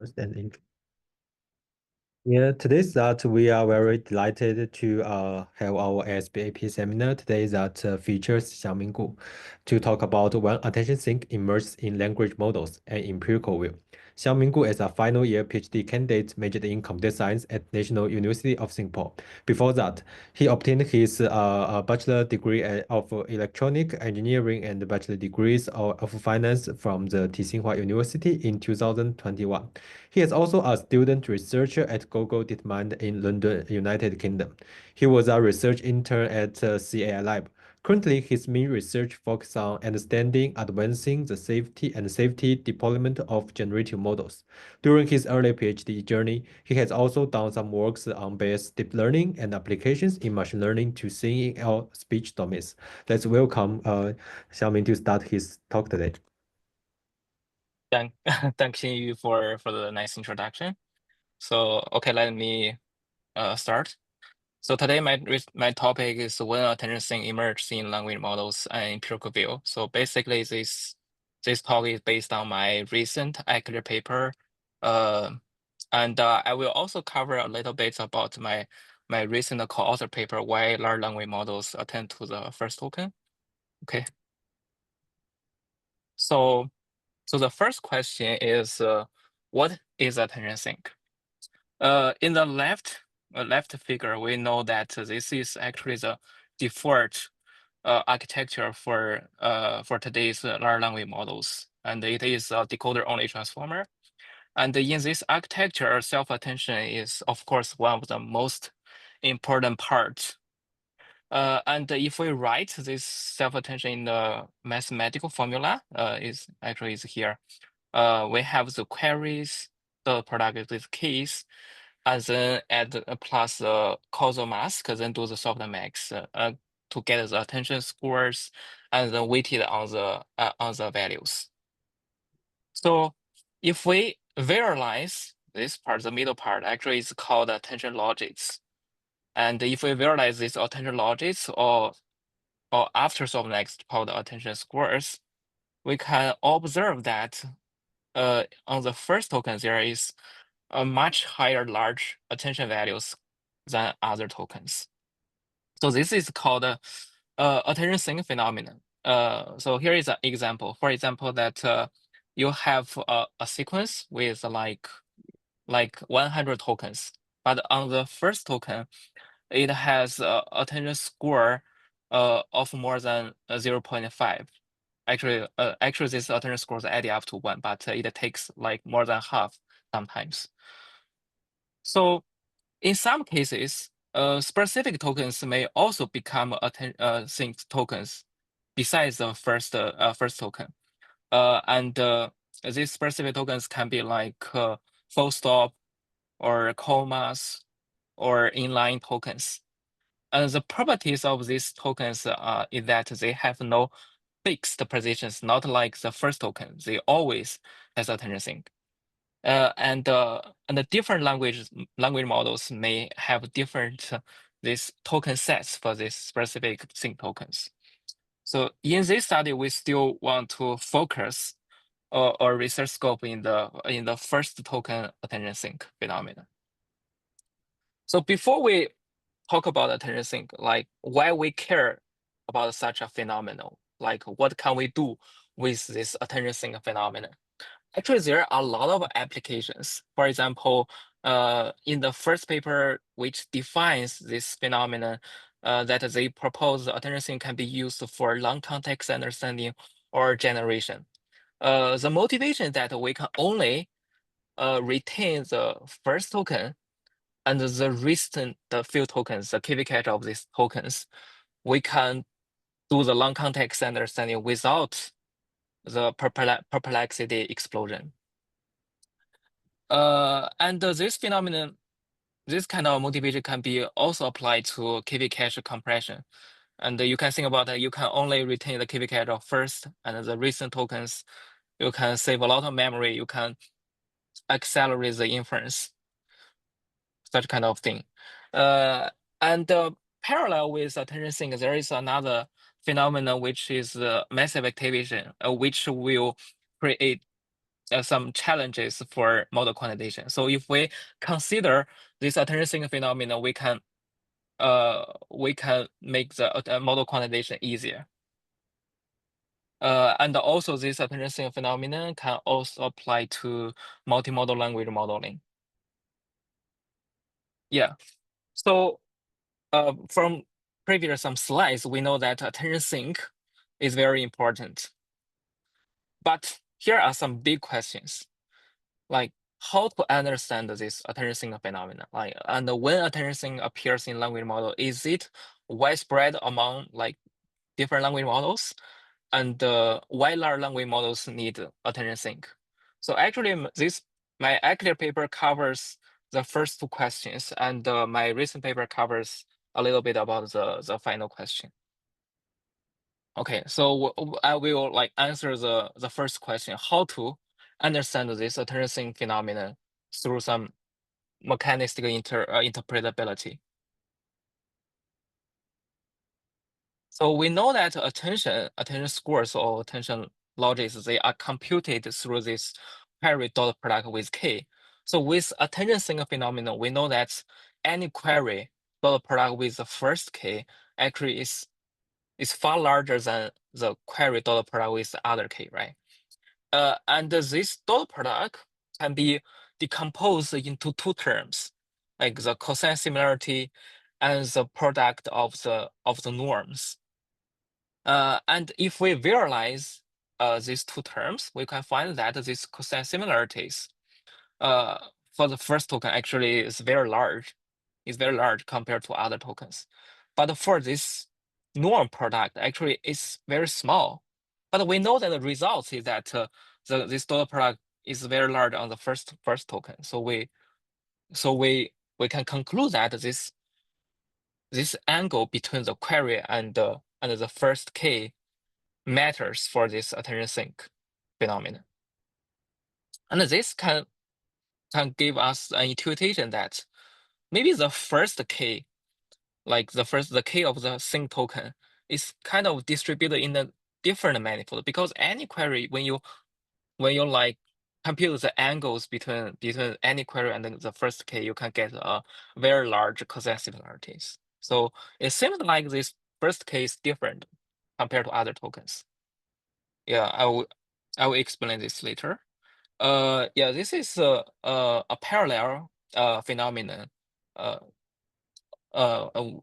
Understanding. Yeah, today that we are very delighted to have our SBAP seminar today that features Xiangming to talk about when attention sync emerges in language models and empirical view. Xiangming is a final year PhD candidate majored in computer science at National University of Singapore. Before that, he obtained his bachelor degree of electronic engineering and bachelor degrees of finance from the Tsinghua University in 2021. He is also a student researcher at Google DeepMind in London, United Kingdom. He was a research intern at CAI Lab. Currently, his main research focuses on understanding, advancing the safety deployment of generative models. During his early PhD journey, he has also done some works on base deep learning and applications in machine learning to singing or speech domains. Let's welcome Xiaoming to start his talk today. Thank you for the nice introduction. So okay, let me start. So today my topic is when attention sync emerges in language models and empirical view. So basically this talk is based on my recent academic paper, and I will also cover a little bit about my recent co-author paper, why large language models attend to the first token. Okay. So the first question is, what is attention sync? In the left figure, we know that this is actually the default architecture for today's large language models, and it is a decoder-only transformer. And in this architecture, self-attention is, of course, one of the most important parts. And if we write this self-attention in the mathematical formula, is here. We have the queries, the product with keys, and then add plus the causal mask, then do the softmax to get the attention scores, and then weighted on the values. So if we visualize this part, the middle part, actually is called attention logics. And if we visualize this attention logics or after softmax called attention scores, we can observe that on the first token, there is a much higher large attention values than other tokens. So this is called attention sync phenomenon. So here is an example. For example, that you have a sequence with like 100 tokens, but on the first token, it has attention score of more than 0.5. Actually, this attention scores add up to 1, but it takes like more than half sometimes. So in some cases, specific tokens may also become sync tokens besides the first token. And these specific tokens can be like full stop or commas or inline tokens. And the properties of these tokens is that they have no fixed positions, not like the first token. They always has attention sync. And the different language models may have different these token sets for these specific sync tokens. So in this study, we still want to focus or research scope in the first token attention sync phenomenon. So before we talk about attention sync, like why we care about such a phenomenon, like what can we do with this attention sync phenomenon? Actually, there are a lot of applications. For example, in the first paper, which defines this phenomenon, that they propose attention sync can be used for long context understanding or generation. The motivation that we can only retain the first token and the recent few tokens, the KV cache of these tokens, we can do the long context understanding without the perplexity explosion. And this phenomenon, this kind of motivation can be also applied to KV cache compression. And you can think about that you can only retain the KV cache of first and the recent tokens. You can save a lot of memory. You can accelerate the inference, such kind of thing. And parallel with attention sync, there is another phenomenon which is massive activation, which will create some challenges for model quantization. So if we consider this attention sync phenomenon, we can make the model quantization easier. And also this attention sync phenomenon can also apply to multimodal language modeling. Yeah. So from previous some slides, we know that attention sync is very important. But here are some big questions, like how to understand this attention sync phenomenon. Like, and when attention sync appears in language model, is it widespread among like different language models? And why large language models need attention sync? So actually, my actual paper covers the first two questions, and my recent paper covers a little bit about the final question. Okay, so I will like answer the first question: how to understand this attention sync phenomenon through some mechanistic interpretability. So we know that attention scores or attention logics, they are computed through this query dot product with k. So with attention sync phenomenon, we know that any query dot product with the first k actually is far larger than the query dot product with the other k, right? And this dot product can be decomposed into two terms, like the cosine similarity and the product of the norms. And if we visualize these two terms, we can find that these cosine similarities uh, for the first token actually is very large. It's very large compared to other tokens. But for this norm product, actually it's very small. But we know that the result is that this dot product is very large on the first token. So we can conclude that this angle between the query and the first k matters for this attention sync phenomenon. And this can give us an intuition that maybe the first k, like the k of the sync token, is kind of distributed in a different manifold, because any query, when you like compute the angles between any query and the first k, you can get a very large cosine similarities. So it seems like this first k is different compared to other tokens. Yeah, I will explain this later. Yeah, this is a parallel phenomenon uh,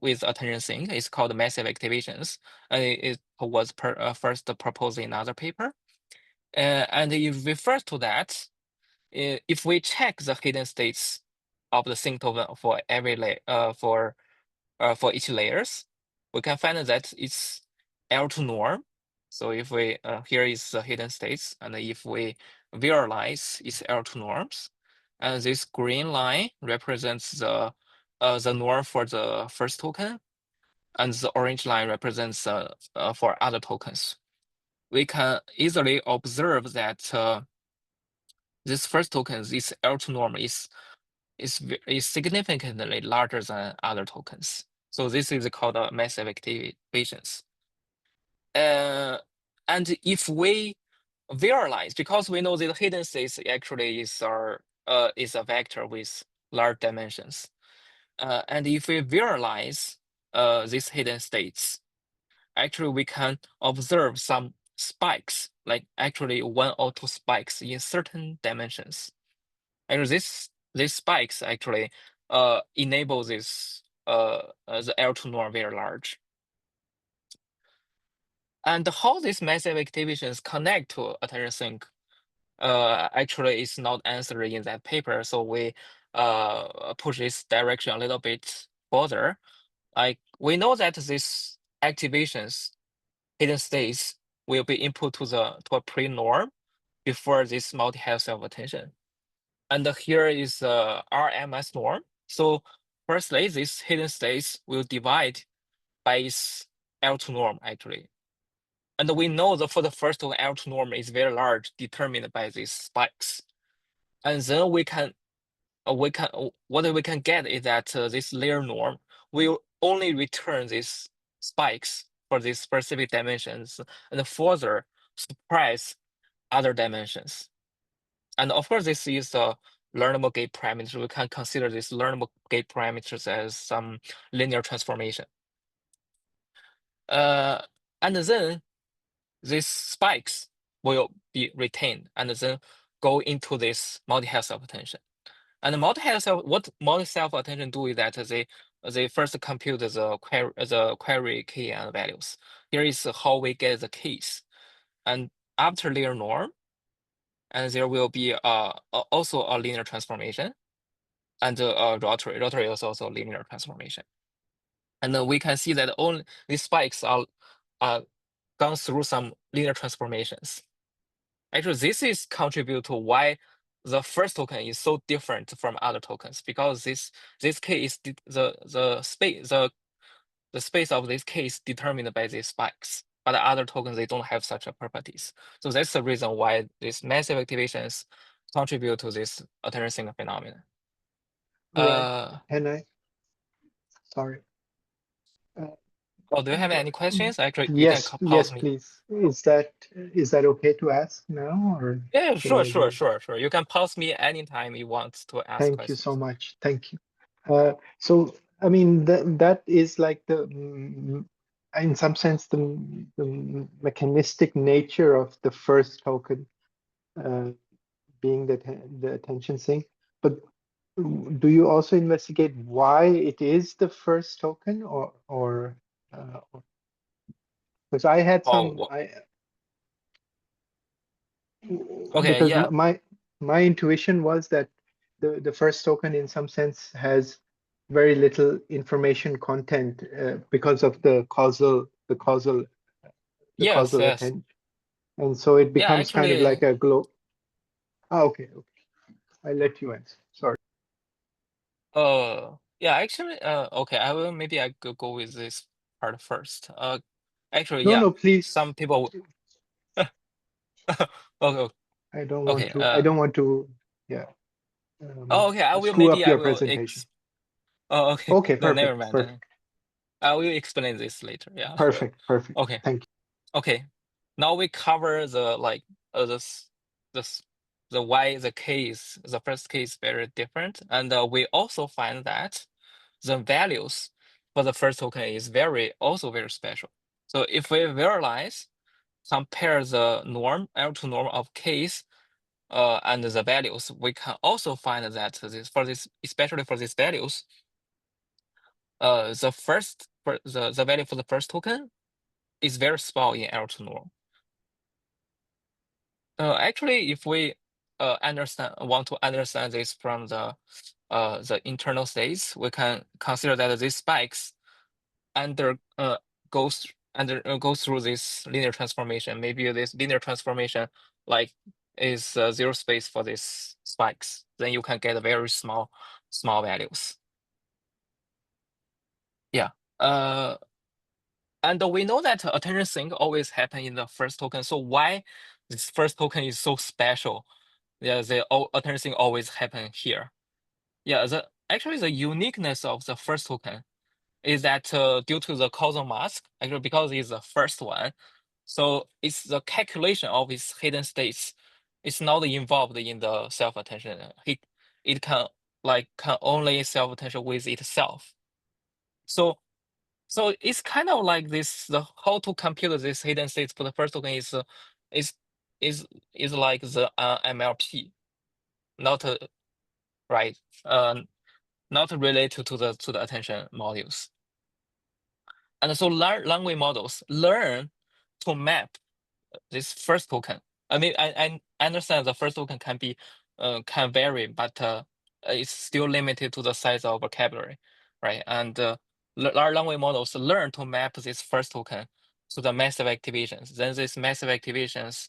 with attention sync. It's called massive activations. And it was first proposed in another paper. And it refers to that if we check the hidden states of the sync token for every layer, for each layers, we can find that it's L2 norm. So if we here is the hidden states, and if we visualize its L2 norms, and this green line represents the norm for the first token, and the orange line represents for other tokens. We can easily observe that this first token, this L2 norm is significantly larger than other tokens. So this is called massive activations. And if we visualize, because we know that hidden states actually is a vector with large dimensions. And if we visualize these hidden states, actually we can observe some spikes, like actually one or two spikes in certain dimensions. And these spikes actually enable this the L2 norm very large. And how these massive activations connect to attention sync actually is not answered in that paper. So we push this direction a little bit further. Like we know that these activations, hidden states, will be input to a pre-norm before this multi-health self-attention. And here is RMS norm. So firstly, these hidden states will divide by its L2 norm actually. And we know that for the first one, L2 norm is very large, determined by these spikes. And then what we can get is that this layer norm will only return these spikes for these specific dimensions and further suppress other dimensions. And of course, this is a learnable gate parameter. We can consider these learnable gate parameters as some linear transformation. And then these spikes will be retained and then go into this multi-head self-attention. And what multi-self-attention do is that they first compute the query key and values. Here is how we get the keys. And after their norm, and there will be also a linear transformation and rotary. Rotary is also a linear transformation. And then we can see that only these spikes are gone through some linear transformations. Actually, this is contribute to why the first token is so different from other tokens, because this key is the space of this key is determined by these spikes. But the other tokens, they don't have such a properties. So that's the reason why these massive activations contribute to this attention sync phenomenon. Right. Can I? Sorry. Oh, do you have any questions? Actually, you can Yes, pause yes, me. please. Is that okay to ask now, or Yeah, should sure, I sure, wait? sure, sure. You can pause me anytime you want to ask Thank you so questions. much. Thank you. So, I mean, that is like in some sense, the mechanistic nature of the first token being the attention sync. But do you also investigate why it is the first token, or because I had some, Oh, okay, because yeah, my intuition was that the first token in some sense has very little information content because of the yes, causal yes. attention, and so it Yeah, becomes kind of actually, like a glow. Ah, okay, okay. I let you answer. Sorry. yeah, actually, okay, maybe I could go with this part first. Actually, No, yeah, no, please. some people, okay, I don't want okay, to. I don't want to. Yeah. okay, Screw up I your will, presentation. oh, okay, Okay, no, never perfect, mind then. perfect, I will explain this later, yeah. perfect, perfect. Okay, Thank okay. Now we cover the like this the why the first case very different, and we also find that the values for the first token is also very special. So if we visualize, compare the norm L2 norm of case and the values, we can also find that especially for these values, the value for the first token is very small in L2 norm. Actually, if we want to understand this from the internal states, we can consider that these spikes under go through this linear transformation. Maybe this linear transformation like is zero space for these spikes. Then you can get very small values. Yeah. And we know that attention sync always happen in the first token. So why this first token is so special? Yeah, the attention sync always happen here. Yeah, actually the uniqueness of the first token is that due to the causal mask, actually because it's the first one, so it's the calculation of its hidden states. It's not involved in the self-attention. It can only self-attention with itself. So it's kind of like this. The how to compute this hidden states for the first token is is is like the MLP, not right, not related to the attention modules. And so language models learn to map this first token. I mean, I understand the first token can vary, but it's still limited to the size of vocabulary, right? And large language models learn to map this first token to the massive activations. Then these massive activations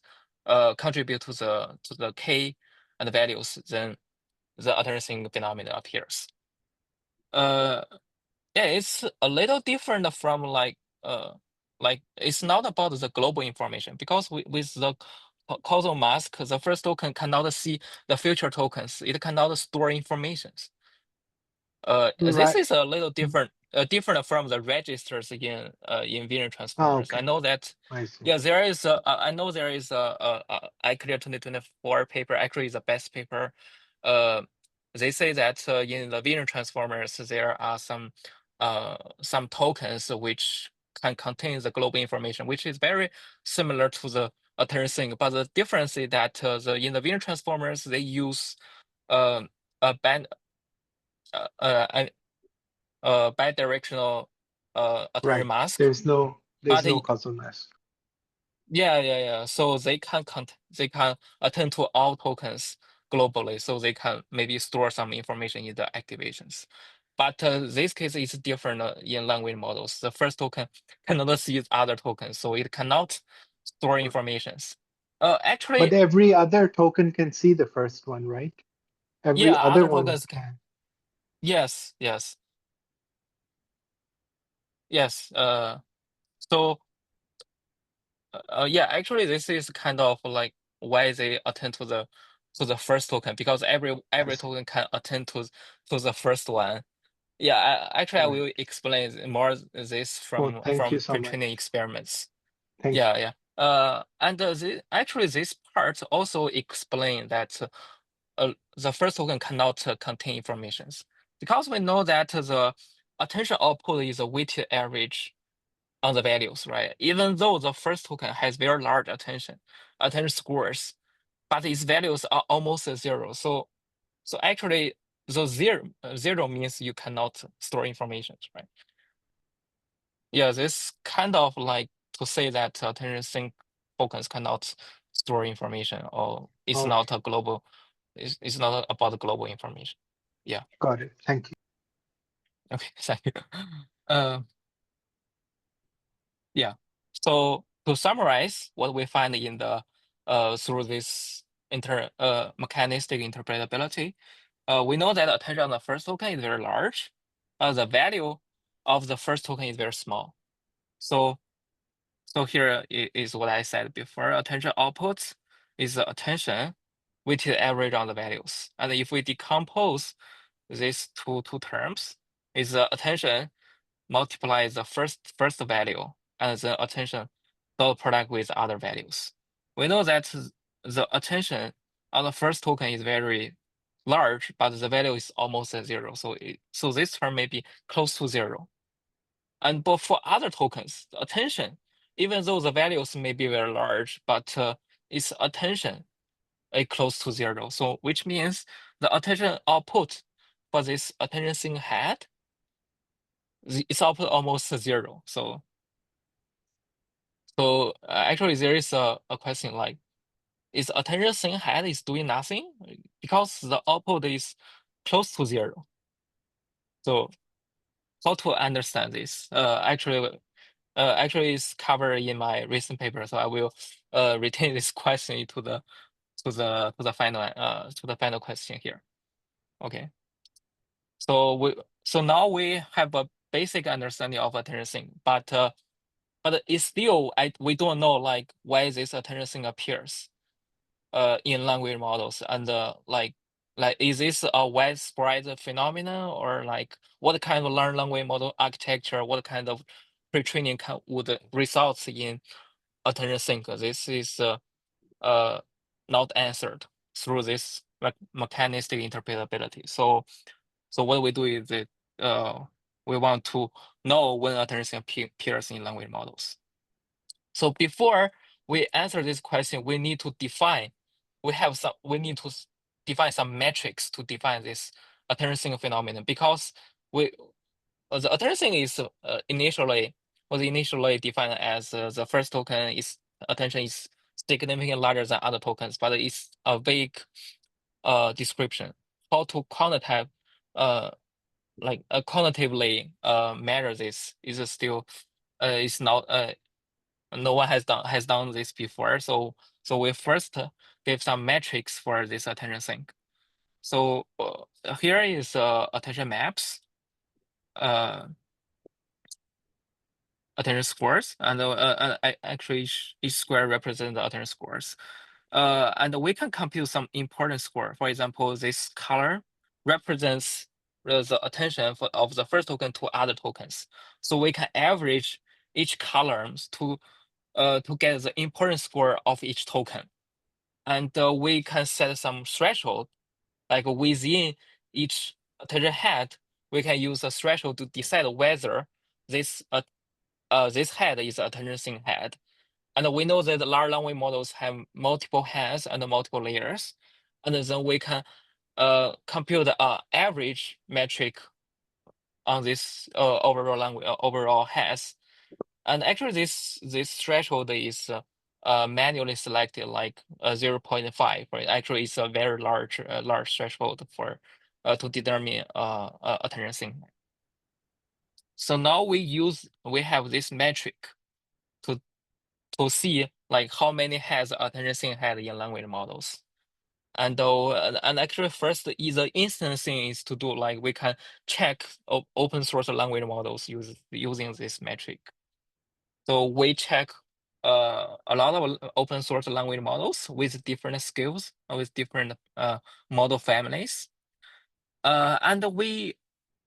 contribute to the K and the values. Then the attention phenomenon appears. Uh, yeah, it's a little different from like it's not about the global information, because with the causal mask, the first token cannot see the future tokens. It cannot store informations. you. This Right. is a little different. different from the registers in vision Ah, transformers. I okay. know that. I see. Yeah, there is a. I know there is a ICLEAR 2024 paper. Actually, the best paper. They say that in the vision transformers there are some tokens which can contain the global information, which is very similar to the attention sync. But the difference is that in the vision transformers they use a band bidirectional attention Right. mask, There's no but causal mask. yeah. So they can attend to all tokens globally, so they can maybe store some information in the activations. But this case is different in language models. The first token cannot see other tokens, so it cannot store Right. informations. But Actually, every other token can see the first one, right? Every yeah, other other one tokens can. Yes. So yeah, actually, this is kind of like why they attend to the first token, because every I see. token can attend to the first one. Yeah, I Right. will explain more this Well, from thank you so much. pre-training experiments. Thank you. Yeah. And actually this part also explain that the first token cannot contain informations, because we know that the attention output is a weighted average on the values, right? Even though the first token has very large attention scores, but its values are almost zero. So actually, the zero means you cannot store information, right? Yeah, this kind of like to say that attention sync tokens cannot store information, or it's Okay. not a global. It's not about global information. Yeah. Got it. Thank you. Okay. Thank you. Uh, Yeah. So to summarize what we find in the through this mechanistic interpretability, we know that attention on the first token is very large. The value of the first token is very small. So here is what I said before. Attention output is the attention weighted average on the values. And if we decompose these two terms, is the attention multiply the first value and the attention dot product with other values. We know that the attention on the first token is very large, but the value is almost at zero. So this term may be close to zero. And but for other tokens, the attention, even though the values may be very large, but its attention is close to zero. So which means the attention output for this attention thing head, its output almost zero. So actually there is a question like, is attention thing head is doing nothing? Because the output is close to zero. So how to understand this? Actually it's covered in my recent paper, so I will retain this question to the final question here. Okay. So now we have a basic understanding of attention thing, but it's still we don't know like why this attention thing appears in language models, and like is this a widespread phenomenon, or like what kind of learned language model architecture, what kind of pre-training would results in attention sync? This is not answered through this mechanistic interpretability. So what we do is that we want to know when attention sync appears in language models. So before we answer this question, we need to define. We need to define some metrics to define this attention sync phenomenon, because the attention sync is initially defined as the first token is attention is significantly larger than other tokens, but it's a vague description. How to quantitative quantitatively measure this is still is not no one has done this before. So we first give some metrics for this attention sync. So here is attention maps, attention scores, and actually each square represents the attention scores. And we can compute some important score. For example, this color represents the attention of the first token to other tokens. So we can average each columns to get the importance score of each token. And we can set some threshold, like within each attention head, we can use a threshold to decide whether this head is attention sync head. And we know that the large language models have multiple heads and multiple layers. And then we can compute an average metric on this overall heads. And actually, this threshold is manually selected, like 0.5. Right? Actually, it's a very large threshold for to determine attention sync. So now we have this metric to see like how many heads attention sync had in language models. And actually first is the instance thing is to do like we can check open source language models using this metric. So we check a lot of open source language models with different skills, with different model families. And we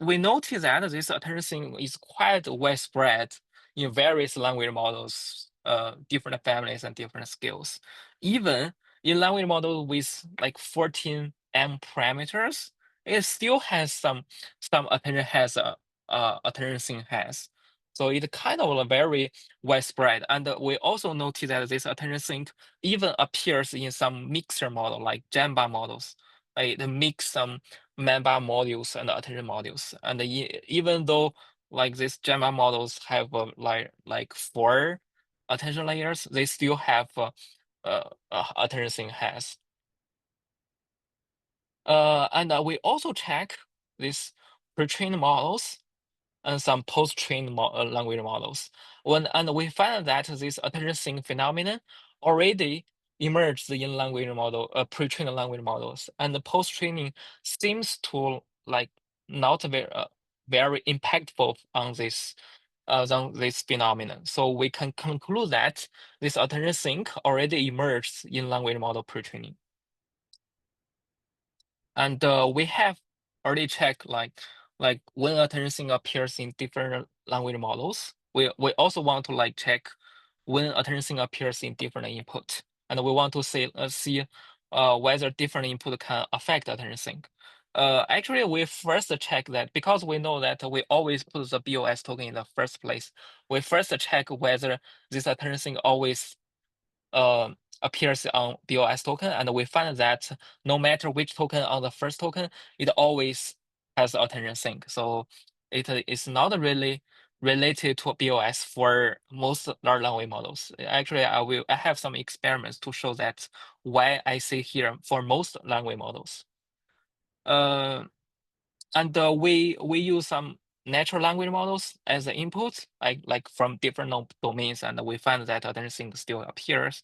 notice that this attention sync is quite widespread in various language models, different families and different skills. Even in language model with like 14 M parameters, it still has some attention sync has. So it kind of a very widespread. And we also notice that this attention sync even appears in some mixer model like Jamba models. Like they mix some Mamba modules and attention modules. And even though like these Jamba models have like 4 attention layers, they still have attention sync has. And we also check these pre-trained models and some post-trained language models. And we find that this attention sync phenomenon already emerged in language model, pre-trained language models, and the post-training seems to like not very impactful on this phenomenon. So we can conclude that this attention sync already emerged in language model pre-training. And we have already checked like when attention sync appears in different language models. We also want to like check when attention sync appears in different input, and we want to see whether different input can affect attention sync. Actually, we first check that because we know that we always put the BOS token in the first place. We first check whether this attention sync always appears on BOS token, and we find that no matter which token on the first token, it always has attention sync. So it is not really related to BOS for most large language models. Actually, I have some experiments to show that why I say here for most language models. And we use some natural language models as the input, like from different domains, and we find that attention sync still appears.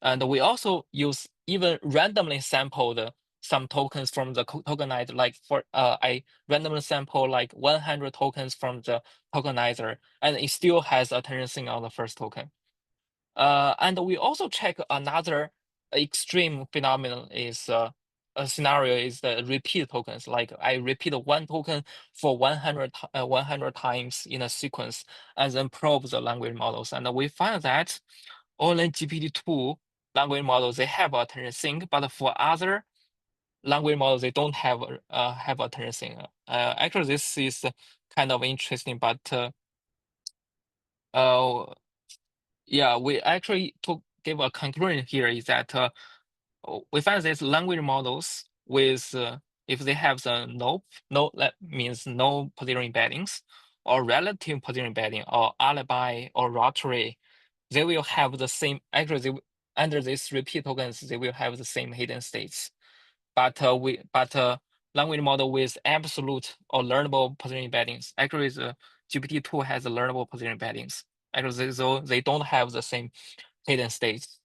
And we also use even randomly sampled some tokens from the tokenizer. Like for I randomly sample like 100 tokens from the tokenizer, and it still has attention sync on the first token. And we also check another extreme phenomenon is a scenario is the repeat tokens. Like I repeat one token for 100 times in a sequence, and then probe the language models. And we find that only GPT-2 language models, they have attention sync, but for other language models, they don't have attention sync. Actually, this is kind of interesting, but yeah, we actually to give a conclusion here is that we find these language models with if they have the no that means no position embeddings or relative position embedding or alibi or rotary, they will have the same. Actually, under these repeat tokens, they will have the same hidden states. But language model with absolute or learnable position embeddings. Actually, the GPT-2 has learnable position embeddings. Actually, though they don't have the same hidden states,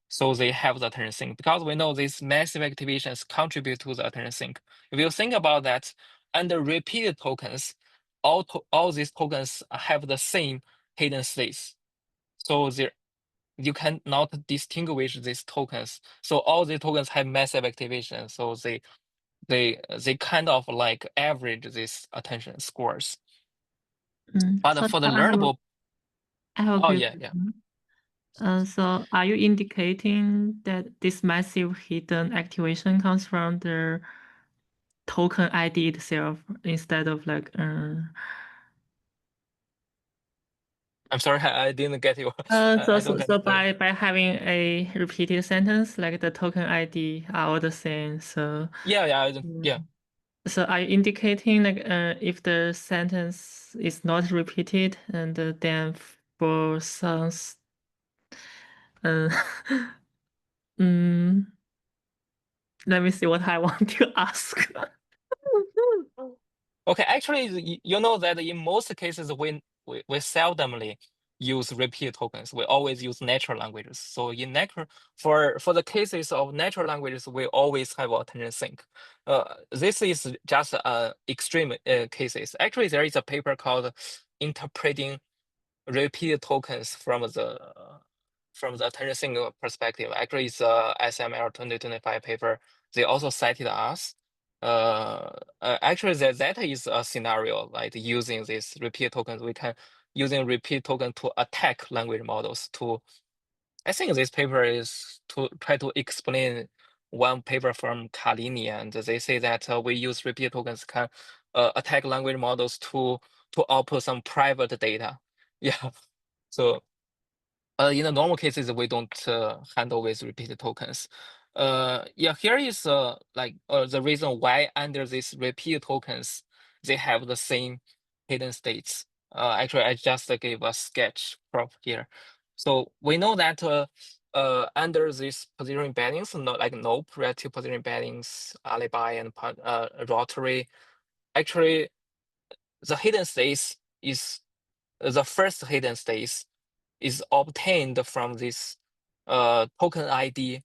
so they have the attention sync. Because we know these massive activations contribute to the attention sync. If you think about that, under repeated tokens, all these tokens have the same hidden states. So you cannot distinguish these tokens. So all the tokens have massive activation. So they kind of like average these attention scores. Mm. But So for the I learnable, have a oh quick yeah, yeah. question. So are you indicating that this massive hidden activation comes from the token ID itself instead of like I'm sorry, I didn't get you. so I don't get it. by having a repeated sentence, like the token ID are all the same. So Yeah. so are you indicating like if the sentence is not repeated and then for some mm, let me see what I want to ask. Okay, actually, you know that in most cases, we seldomly use repeat tokens. We always use natural languages. So in natural, for the cases of natural languages, we always have attention sync. This is just extreme cases. Actually, there is a paper called "Interpreting Repeat Tokens from the attention sync perspective." Actually, it's a SML 2025 paper. They also cited us. Actually, that is a scenario like using these repeat tokens. We can using repeat token to attack language models. I think this paper is to try to explain one paper from Kalini, and they say that we use repeat tokens can attack language models to output some private data. Yeah. So in the normal cases, we don't handle with repeated tokens. Yeah, here is like the reason why under these repeat tokens, they have the same hidden states. Actually, I just gave a sketch prop here. So we know that under these position embeddings, not like NOP, relative position embeddings, alibi, and rotary, actually, the hidden states is the first hidden states is obtained from this token ID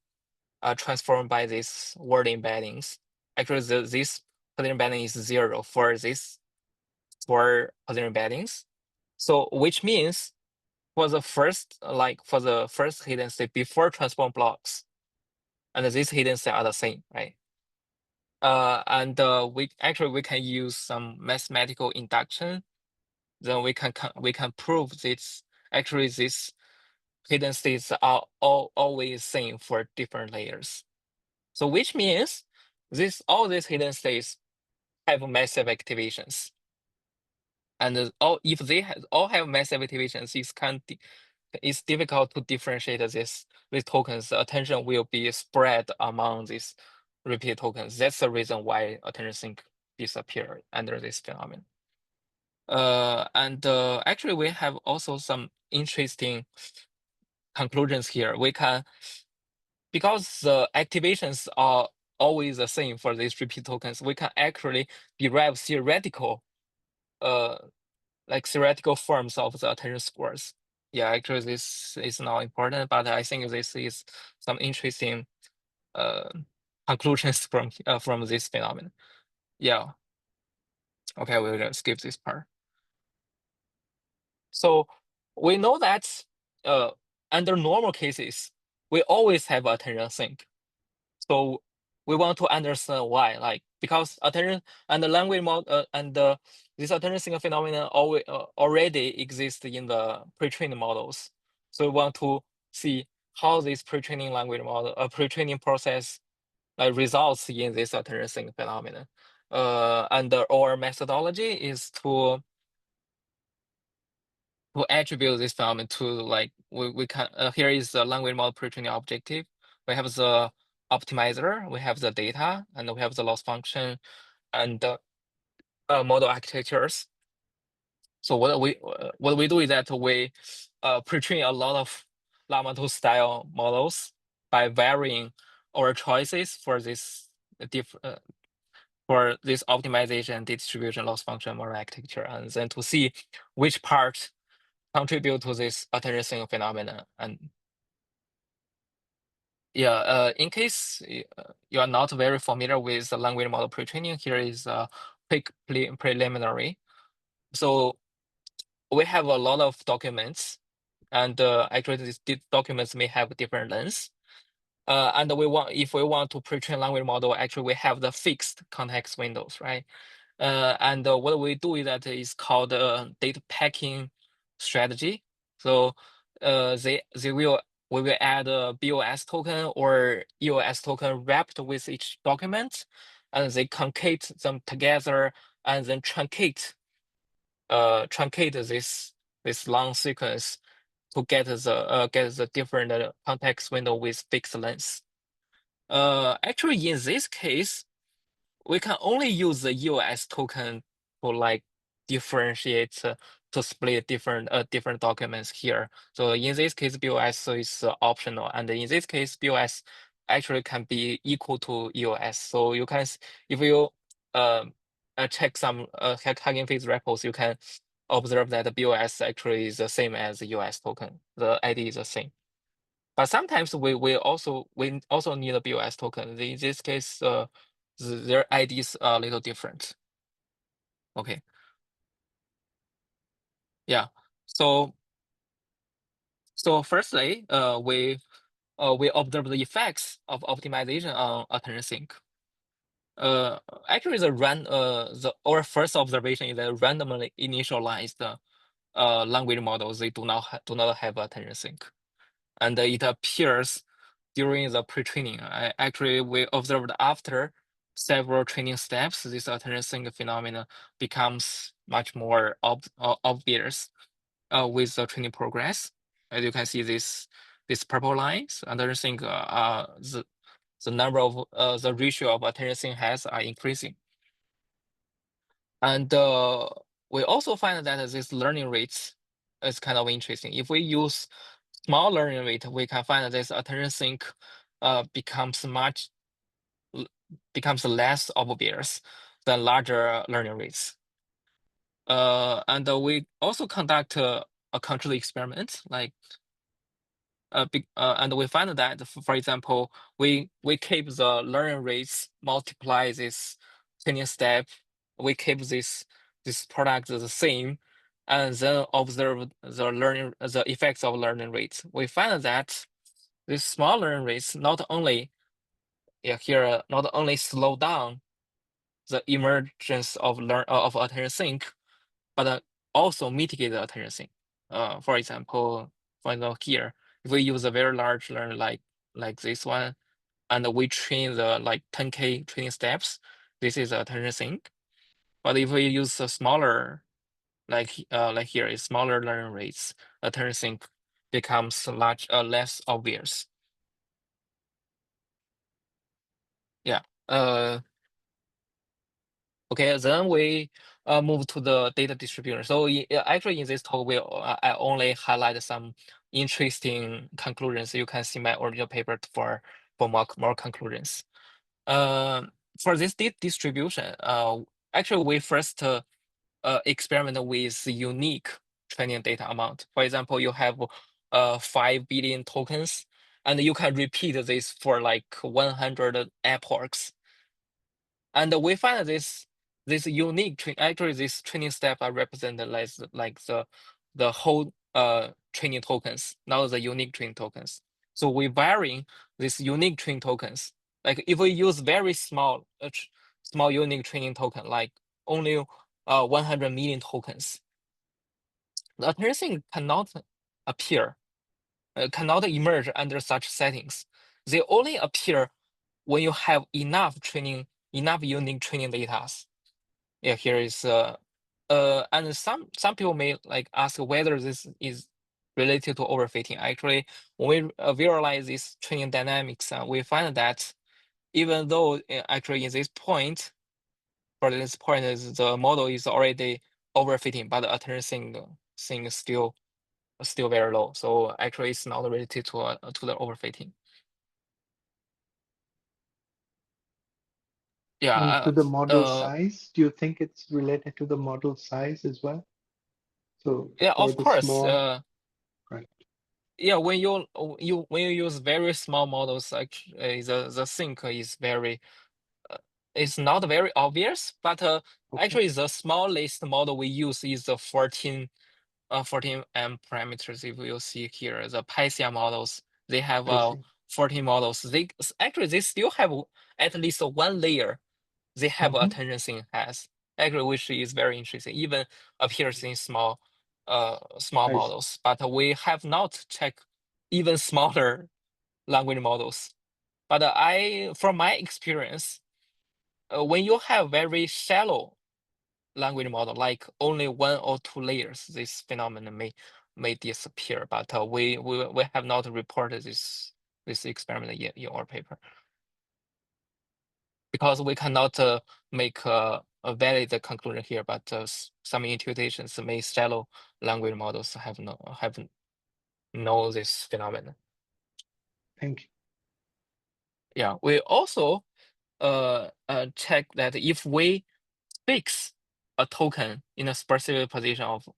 transformed by these word embeddings. Actually, this position embedding is 0 for this for position embeddings. So which means for the first hidden state before transform blocks, and these hidden states are the same, right? And we can use some mathematical induction. Then we can prove this actually this hidden states are always same for different layers. So which means all these hidden states have massive activations. And if they all have massive activations, it's difficult to differentiate these tokens. The attention will be spread among these repeat tokens. That's the reason why attention sync disappear under this phenomenon. And actually, we have also some interesting conclusions here. We can, because the activations are always the same for these repeat tokens, we can actually derive theoretical forms of the attention scores. Yeah, actually this is not important, but I think this is some interesting conclusions from this phenomenon. Yeah. Okay, we're gonna skip this part. So we know that under normal cases, we always have attention sync. So we want to understand why, like because attention and the language model this attention sync phenomenon already exists in the pre-trained models. So we want to see how this pre-training language model, pre-training process, like results in this attention sync phenomenon. And our methodology is to attribute this phenomenon to like we can here is the language model pre-training objective. We have the optimizer, we have the data, and we have the loss function and model architectures. So what we do is that we pre-train a lot of Llama 2 style models by varying our choices for this for this optimization, distribution, loss function, model architecture, and then to see which part contribute to this attention sync phenomenon. And yeah, in case you are not very familiar with the language model pre-training, here is a quick preliminary. So we have a lot of documents, and actually these documents may have different lengths. And if we want to pre-train language model, actually we have the fixed context windows, right? And what we do is that is called data packing strategy. So we will add a BOS token or EOS token wrapped with each document, and they concate them together and then truncate this long sequence to get the different context window with fixed length. Actually, in this case, we can only use the EOS token to like differentiate to split different documents here. So in this case, BOS is optional, and in this case, BOS actually can be equal to EOS. So you can, if you check some Hugging Face repos, you can observe that the BOS actually is the same as the EOS token. The ID is the same. But sometimes we also need a BOS token. In this case, their IDs are a little different. Okay. Yeah. So firstly, we observe the effects of optimization on attention sync. Actually, our first observation is that randomly initialized language models, they do not have attention sync, and it appears during the pre-training. Actually, we observed after several training steps, this attention sync phenomena becomes much more obvious with the training progress. As you can see, this purple lines, attention sync, the number of the ratio of attention sync heads are increasing. And we also find that this learning rates is kind of interesting. If we use small learning rate, we can find that this attention sync becomes less obvious than larger learning rates. And we also conduct a control experiment, like and we find that, for example, we keep the learning rates, multiply this training step, we keep this product the same, and then observe the effects of learning rates. We find that these small learning rates not only slow down the emergence of attention sync, but also mitigate the attention sync. For example, here, if we use a very large learner like this one, and we train the like 10K training steps, this is attention sync. But if we use a smaller, like here is smaller learning rates, attention sync becomes less obvious. Yeah. Okay, then we move to the data distribution. So actually in this talk, I only highlight some interesting conclusions. You can see my original paper for more conclusions. For this distribution, actually we first experiment with unique training data amount. For example, you have 5 billion tokens, and you can repeat this for like 100 epochs. And we find this unique actually this training step are represented like the whole training tokens, not the unique training tokens. So we varying these unique training tokens. Like if we use very small unique training token, like only 100 million tokens, the attention cannot appear, cannot emerge under such settings. They only appear when you have enough unique training data. Yeah, here is and some people may like ask whether this is related to overfitting. Actually, when we visualize this training dynamics, we find that even though actually in this point, for this point, the model is already overfitting, but the attention thing is still very low. So actually, it's not related to the overfitting. Yeah. And to the model size, do you think it's related to the model size as well? So yeah, for of the course. right. Yeah, when you use very small models, actually the sync is very it's not very obvious, but Okay. actually the smallest model we use is the 14 14M parameters. If you see here, the PySia models, they have I see. 14 models, they still have at least one layer they have attention sync has, actually, which is very interesting, even appears in small models. But we have not checked even smaller language models. But from my experience, when you have very shallow language model, like only 1 or 2 layers, this phenomenon may disappear. But we have not reported this experiment yet in our paper, because we cannot make a valid conclusion here. But some intuitions may shallow language models have know this phenomenon. Thank you. Yeah, we also check that if we fix a token in a specific position of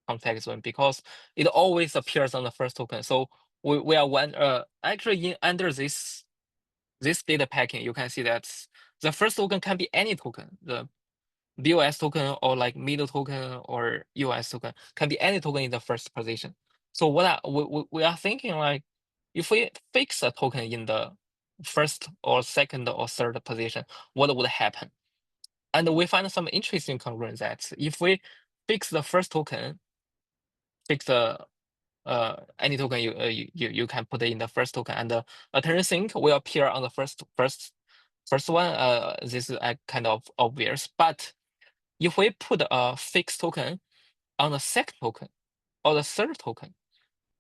context zone, because it always appears on the first token. So we are actually under this data packing, you can see that the first token can be any token. The BOS token or like middle token or US token can be any token in the first position. So we are thinking, like, if we fix a token in the first or second or third position, what would happen? And we find some interesting conclusions that if we fix the first token, fix the any token you can put it in the first token, and the attention sync will appear on the first one. This is kind of obvious. But if we put a fixed token on the second token or the third token,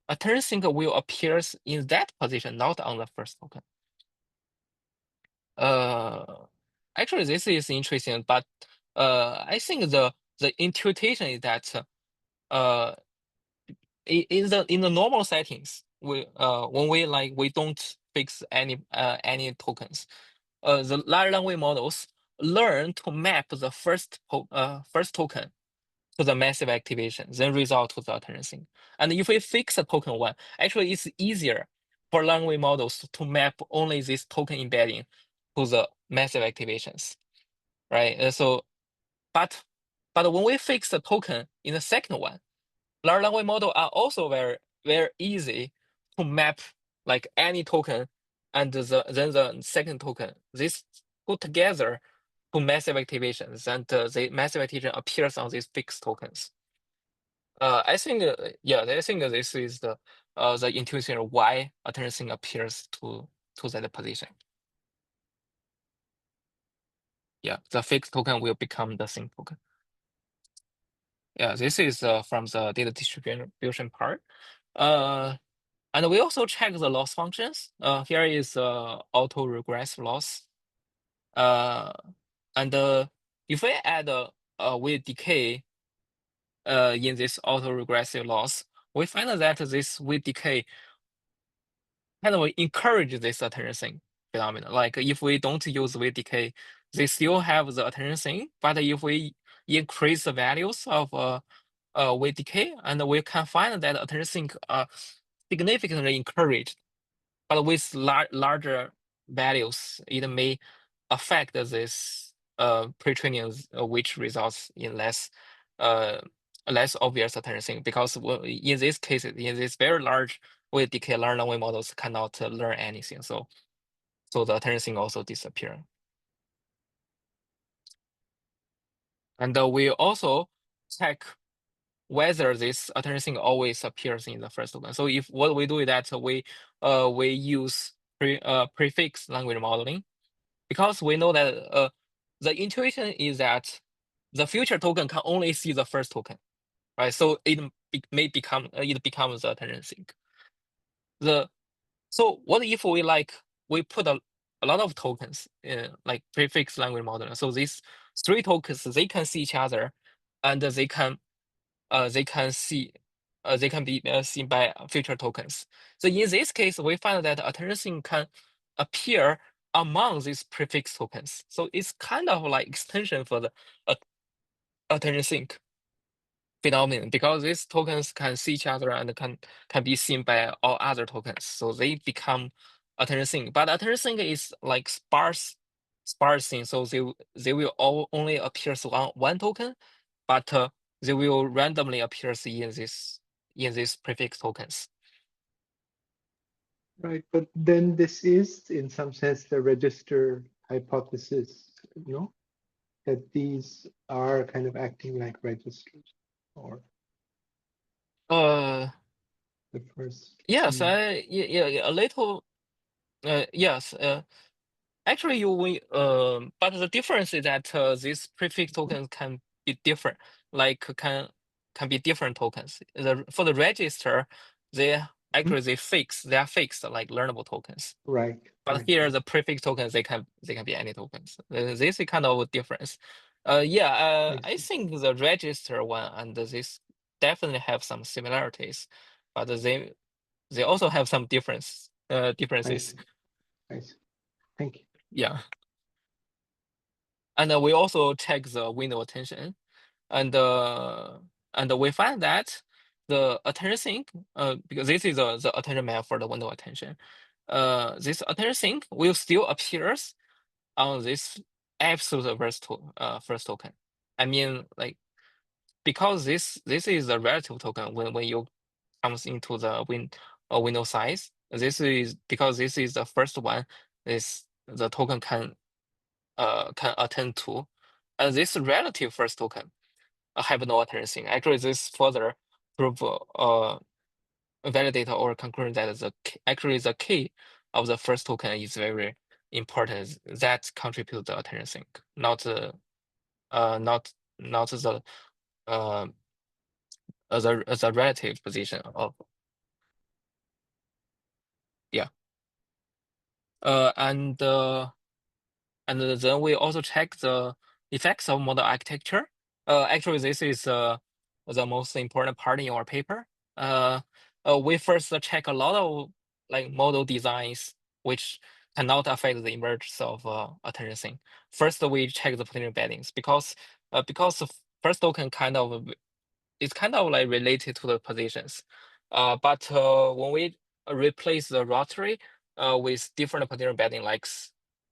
attention sync will appear in that position, not on the first token. Actually, this is interesting, but I think the intuition is that in the normal settings, when we don't fix any tokens, the large language models learn to map the first token to the massive activation, then result to the attention sync. And if we fix a token one, actually it's easier for language models to map only this token embedding to the massive activations, right? But when we fix the token in the second one, large language model are also very, very easy to map like any token and then the second token. This put together to massive activations, and the massive activation appears on these fixed tokens. I think this is the intuition of why attention sync appears to that position. Yeah, the fixed token will become the sync token. Yeah, this is from the data distribution part. And we also check the loss functions. Here is auto-regressive loss. And if we add a weight decay in this auto-regressive loss, we find that this weight decay kind of encourage this attention sync phenomenon. Like if we don't use weight decay, they still have the attention sync, but if we increase the values of weight decay, and we can find that attention sync significantly encouraged. But with larger values, it may affect this pre-training, which results in less obvious attention sync, because in this case, in this very large weight decay, large language models cannot learn anything. So the attention sync also disappear. And we also check whether this attention sync always appears in the first token. So if what we do is that we use prefix language modeling, because we know that the intuition is that the future token can only see the first token, right? So it may become it becomes the attention sync. So what if we put a lot of tokens in like prefix language modeling? So these 3 tokens, they can see each other, and they can see they can be seen by future tokens. So in this case, we find that attention sync can appear among these prefix tokens. So it's kind of like extension for the attention sync phenomenon, because these tokens can see each other and can be seen by all other tokens. So they become attention sync. But attention sync is like sparse thing. So they will all only appear on one token, but they will randomly appear in these prefix tokens. Right, but then this is, in some sense, the register hypothesis, no? That these are kind of acting like registers, or Uh, the first. yes, a little. Yes. Actually, but the difference is that these prefix tokens can be different, like can be different tokens. For the register, they actually they are fixed like learnable tokens. Right. But Right. here the prefix tokens they can be any tokens. This is kind of a difference. I I see. think the register one and this definitely have some similarities, but they also have some I differences. see. I see. Thank you. Yeah. And we also check the window attention, and we find that the attention sync, because this is the attention map for the window attention, this attention sync will still appears on this absolute first token. I mean, like because this is a relative token when you comes into the window size. This is because this is the first one. This the token can attend to, and this relative first token have no attention sync. Actually, this further prove validate or conclude that actually the key of the first token is very important. That contribute the attention sync, not not uh the relative position of yeah. And then we also check the effects of model architecture. Actually, this is the most important part in our paper. We first check a lot of like model designs which cannot affect the emergence of attention sync. First, we check the potential embeddings because the first token it's kind of like related to the positions. But when we replace the rotary with different potential embedding like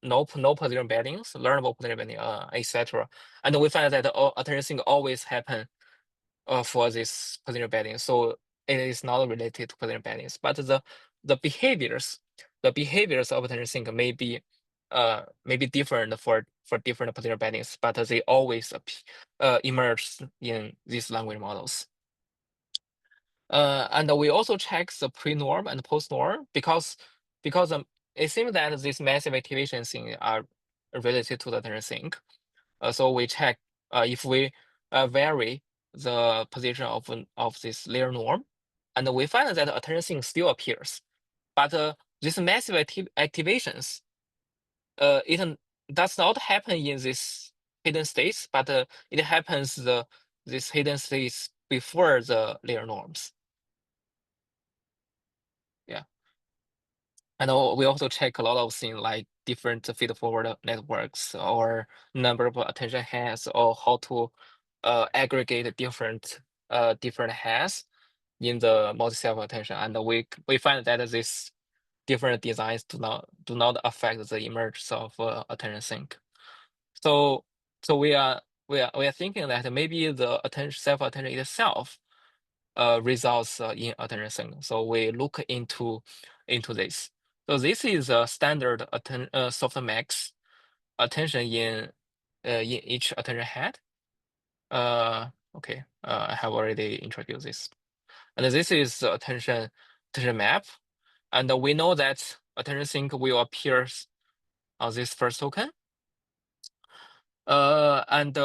no position embeddings, learnable position embedding, etc. And we find that attention sync always happen for this position embedding. So it is not related to position embeddings, but the behaviors of attention sync may be different for different position embeddings, but they always emerge in these language models. And we also check the pre-norm and post-norm because it seems that these massive activation things are related to the attention sync. So we check if we vary the position of this layer norm, and we find that attention sync still appears, but these massive activations it does not happen in this hidden states, but it happens this hidden states before the layer norms. Yeah. And we also check a lot of things like different feed-forward networks or number of attention heads or how to aggregate different heads in the multi-self attention. And we find that these different designs do not affect the emergence of attention sync. So we are thinking that maybe the self attention itself results in attention sync. So we look into this. So this is a standard softmax attention in each attention head. Okay, I have already introduced this, and this is the attention map, and we know that attention sync will appear on this first token. And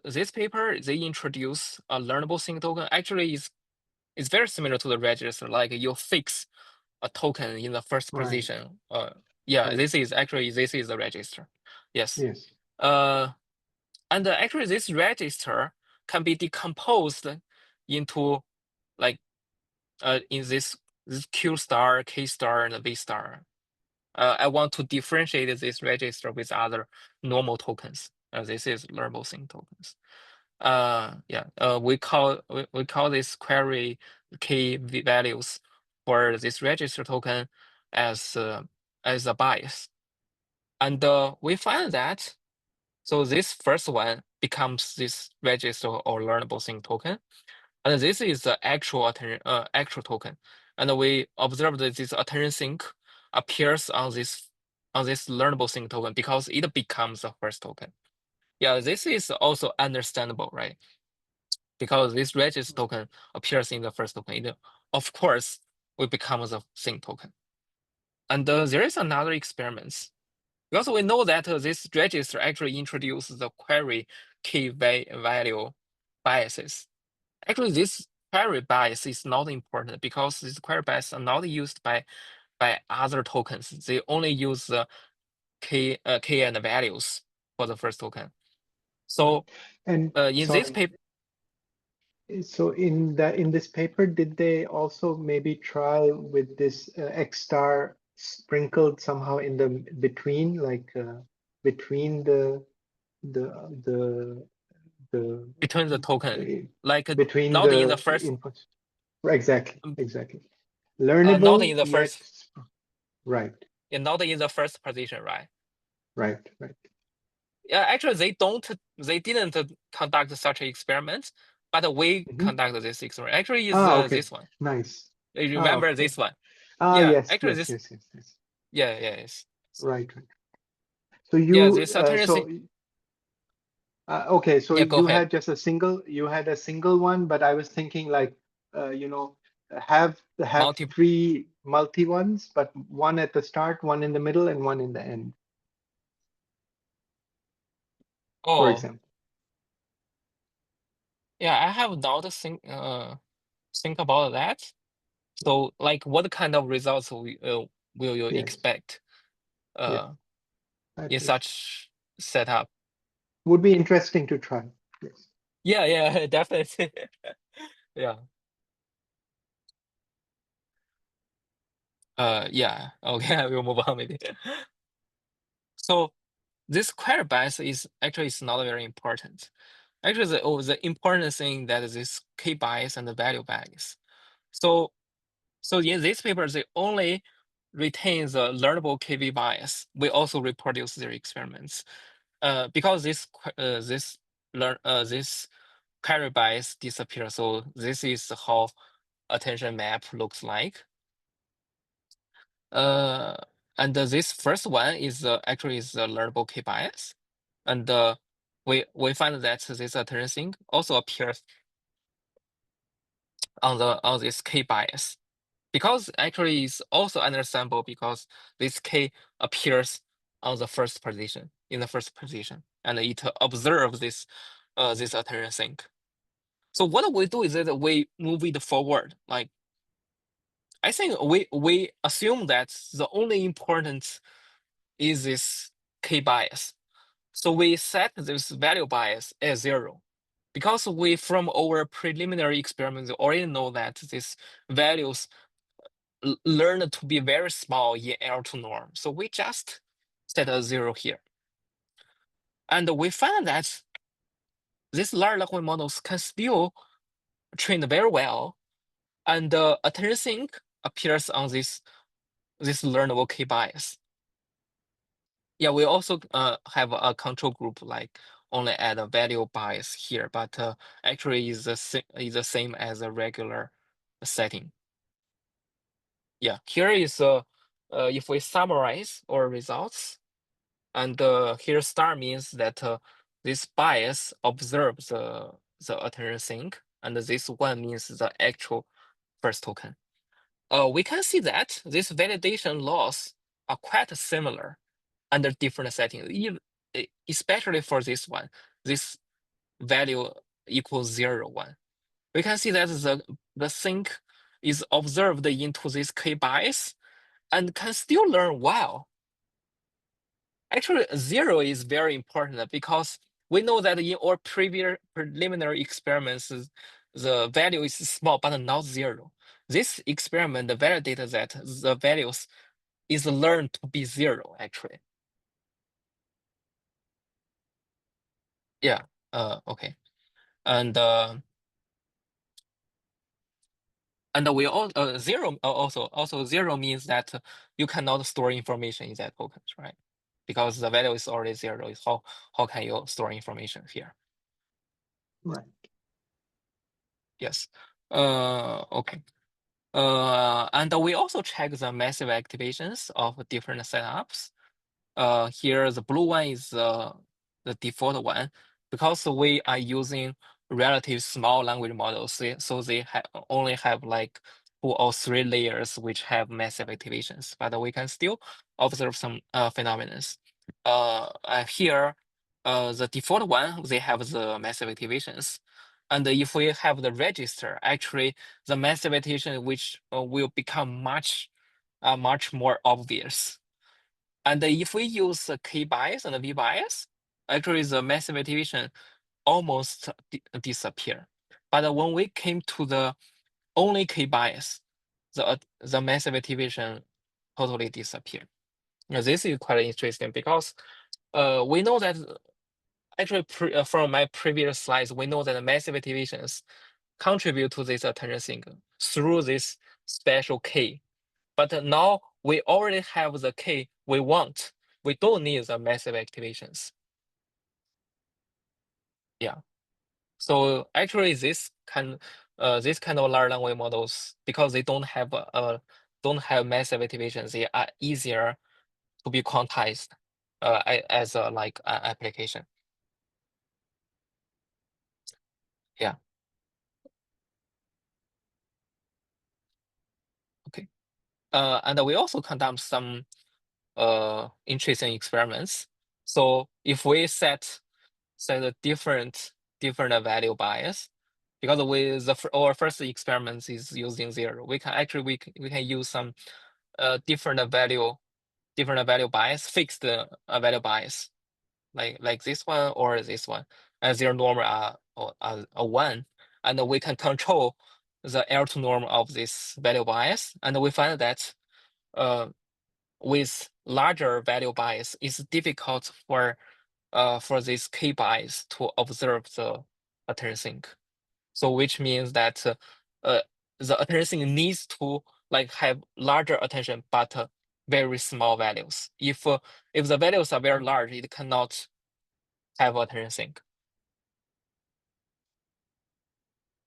this paper they introduce a learnable sync token. Actually, it's very similar to the register. Like you fix a token in the first Right. position. Yeah, Right. this is the register. Yes. Yes. And actually this register can be decomposed into like in this Q star, K star, and V star. I want to differentiate this register with other normal tokens. This is learnable sync tokens. We call this query key values for this register token as a bias, and we find that so this first one becomes this register or learnable sync token, and this is the actual token. and we observed that this attention sync appears on this learnable sync token because it becomes the first token. Yeah, this is also understandable, right? Because this register token appears in the first token, it, of course, will become the sync token. And there is another experiment. Because we know that this register actually introduces the query key value biases. Actually, this query bias is not important because these query biases are not used by other tokens. They only use the k and values for the first token. So And in this paper, so in this paper, did they also maybe try with this X star sprinkled somehow in the between, like between the between the token, like between not in the the first, inputs? Exactly, exactly. not Learnable in the yet, first, right, not in the first position, right? right. Yeah, actually, they didn't conduct such experiments, but we conduct this experiment. Actually, is Okay, this one. nice. You remember Okay. this one? Yeah, Yes, actually, yes. this. Yeah, yes. Right. So Yeah, you, this attention. okay, so Yeah, go you ahead. had just a single, one, but I was thinking like, have Multi. 3 multi ones, but one at the start, one in the middle, and one in the end, for Oh, example. yeah, I have not think about that. So, like, what kind of results will you Yes. expect Yeah. in such setup? Would be interesting to try. Yes. Yeah, definitely. Yeah. Yeah. Okay, I will move on maybe. So this query bias is not very important. Actually, the important thing that is this k bias and the value bias. So in this paper, they only retain the learnable KV bias. We also reproduce their experiments. Because this query bias disappears. So this is how attention map looks like. And this first one is actually is the learnable k bias, and we find that this attention sync also appears on this k bias, because actually it's also understandable because this k appears on the first position and it observes this attention sync. So what we do is that we move it forward. Like, I think we assume that the only important is this k bias. So we set this value bias as 0 because we, from our preliminary experiments, already know that these values learn to be very small in L2 norm. So we just set a 0 here. And we find that these large language models can still train very well, and attention sync appears on this learnable k bias. Yeah, we also have a control group, like only add a value bias here, but actually is the same as a regular setting. Yeah, here is if we summarize our results, and here star means that this bias observes the attention sync, and this one means the actual first token. We can see that this validation loss are quite similar under different settings, especially for this one, this value equals 0, 1. We can see that the sync is observed into this k bias and can still learn well. Actually, 0 is very important because we know that in our previous preliminary experiments, the value is small but not 0. This experiment validates that the values is learned to be 0, actually. Yeah, okay. And we all 0 also 0 means that you cannot store information in that tokens, right? Because the value is already 0. Is how can you store information here? Right. Yes. Okay. And we also check the massive activations of different setups. Here the blue one is the default one, because we are using relatively small language models, so they only have like 2 or 3 layers which have massive activations, but we can still observe some phenomena. Here, the default one, they have the massive activations. And if we have the register, actually the massive activation which will become much more obvious. And if we use K bias and V bias, actually the massive activation almost disappear. But when we came to the only K bias, the massive activation totally disappeared. Now, this is quite interesting because we know that actually from my previous slides, we know that the massive activations contribute to this attention sink through this special K. But now we already have the K we want. We don't need the massive activations. Yeah. So actually, this kind of large language models, because they don't have massive activations, they are easier to be quantized as a like application. Yeah. Okay. And we also conduct some interesting experiments. So if we set a different value bias, because our first experiment is using 0, we can use some different value bias, fixed value bias, like this one or this one, as their norm are a 1, and we can control the L2 norm of this value bias, and we find that with larger value bias, it's difficult for this K bias to observe the attention sink. So which means that the attention sink needs to like have larger attention, but very small values. If the values are very large, it cannot have attention sink.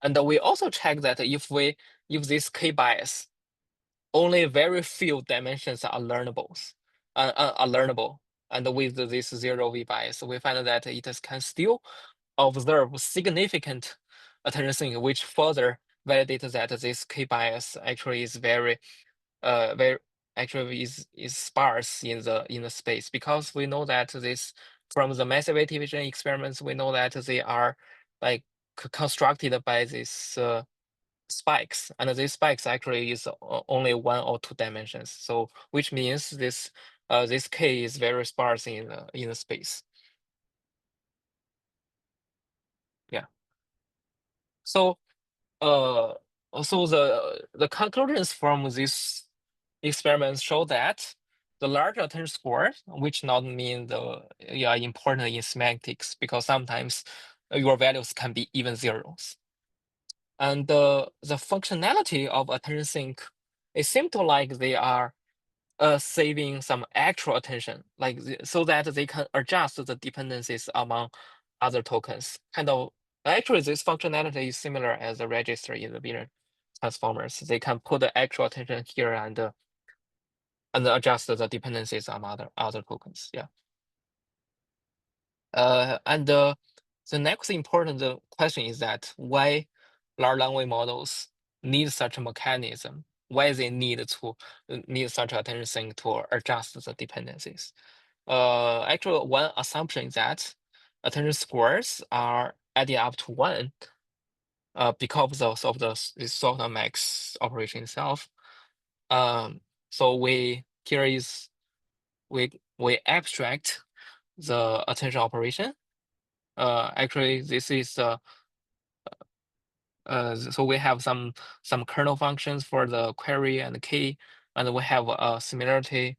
And we also check that if we use this K bias, only very few dimensions are learnable. And with this 0V bias, we find that it can still observe significant attention sink, which further validates that this K bias actually is very actually is sparse in the space, because we know that this from the massive activation experiments, we know that they are like constructed by these spikes, and these spikes actually is only 1 or 2 dimensions. So which means this K is very sparse in the space. Yeah. So the conclusions from these experiments show that the larger attention score, which not mean important in semantics, because sometimes your values can be even zeros. And the functionality of attention sink, it seems to like they are saving some actual attention, like so that they can adjust the dependencies among other tokens. Actually, this functionality is similar as the register in the Boolean transformers. They can put the actual attention here and adjust the dependencies on other tokens. Yeah. And the next important question is that why large language models need such a mechanism? Why they need such attention sink to adjust the dependencies? Actually, one assumption is that attention scores are adding up to 1 because of the softmax operation itself. So we abstract the attention operation. Actually, this is so we have some kernel functions for the query and the key, and we have a similarity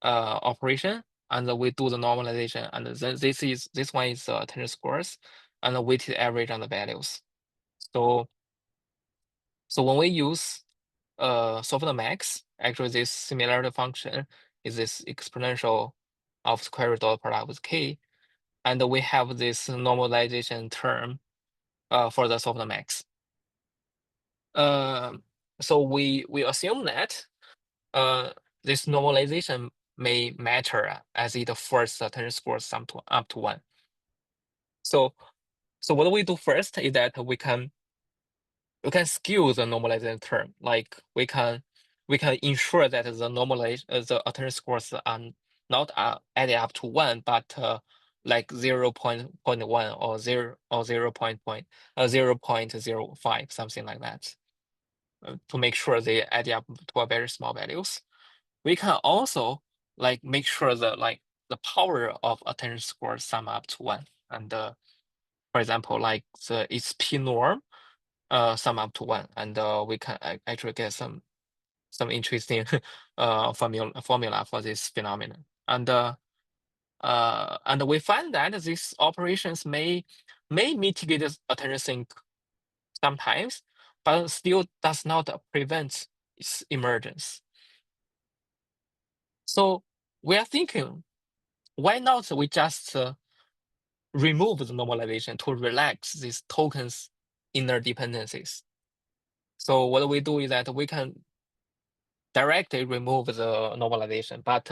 operation, and we do the normalization, and then this one is attention scores and the weighted average on the values. So when we use softmax, actually this similarity function is this exponential of the query dot product with k, and we have this normalization term for the softmax. So we assume that this normalization may matter as it forces the attention score sum to up to 1. So what we do first is that we can skew the normalization term. Like we can ensure that the the attention scores are not added up to 1, but like 0.1 or 0.05, something like that, to make sure they add up to a very small values. We can also like make sure that like the power of attention scores sum up to 1, and for example, like its p norm sum up to 1, and we can actually get some interesting formula for this phenomenon. And we find that these operations may mitigate this attention sink sometimes, but still does not prevent its emergence. So we are thinking, why not we just remove the normalization to relax these tokens' inner dependencies? So what we do is that we can directly remove the normalization, but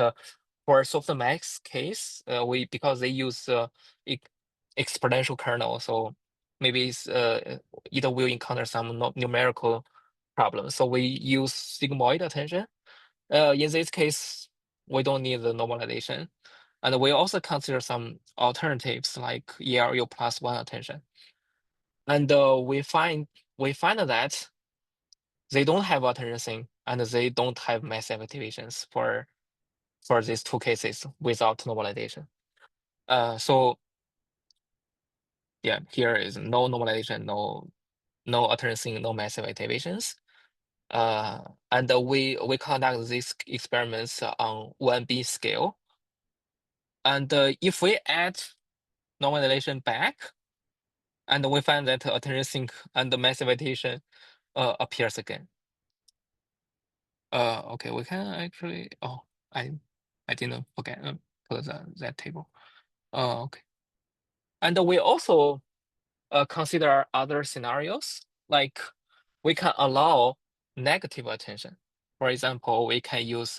for softmax case, because they use exponential kernel, so maybe it's either will encounter some numerical problems. So we use sigmoid attention. In this case, we don't need the normalization, and we also consider some alternatives like ELU plus 1 attention. And we find that they don't have attention sink, and they don't have massive activations for these two cases without normalization. So yeah, here is no normalization, no attention sink, no massive activations. And we conduct these experiments on 1B scale. And if we add normalization back, and we find that attention sink and the massive activation appears again. Okay, we can actually. Oh, I didn't forget put that table. Okay, and we also consider other scenarios, like we can allow negative attention. For example, we can use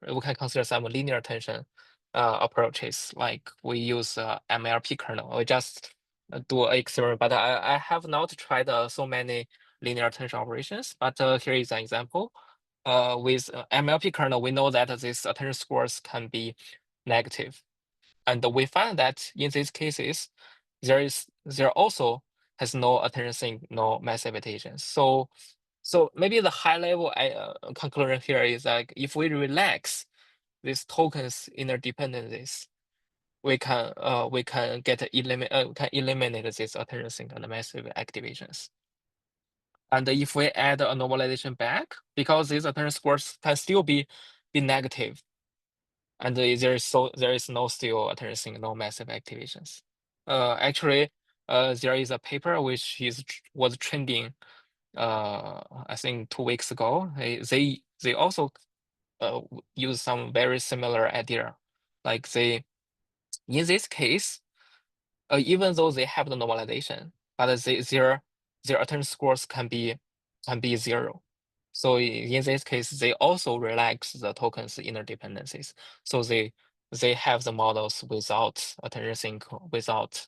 we can consider some linear attention approaches, like we use MLP kernel. We just do an experiment, but I have not tried so many linear attention operations. But here is an example. With MLP kernel, we know that these attention scores can be negative, and we find that in these cases, there also has no attention sink, no massive activations. So maybe the high level conclusion here is like if we relax these tokens interdependencies, we can eliminate this attention sink and massive activations. And if we add a normalization back, because these attention scores can still be negative, and there is no still attention sink, no massive activations. Actually, there is a paper which was trending. I think 2 weeks ago. They also use some very similar idea, like in this case, even though they have the normalization, but their attention scores can be 0. So in this case, they also relax the tokens inner dependencies. So they have the models without attention sink, without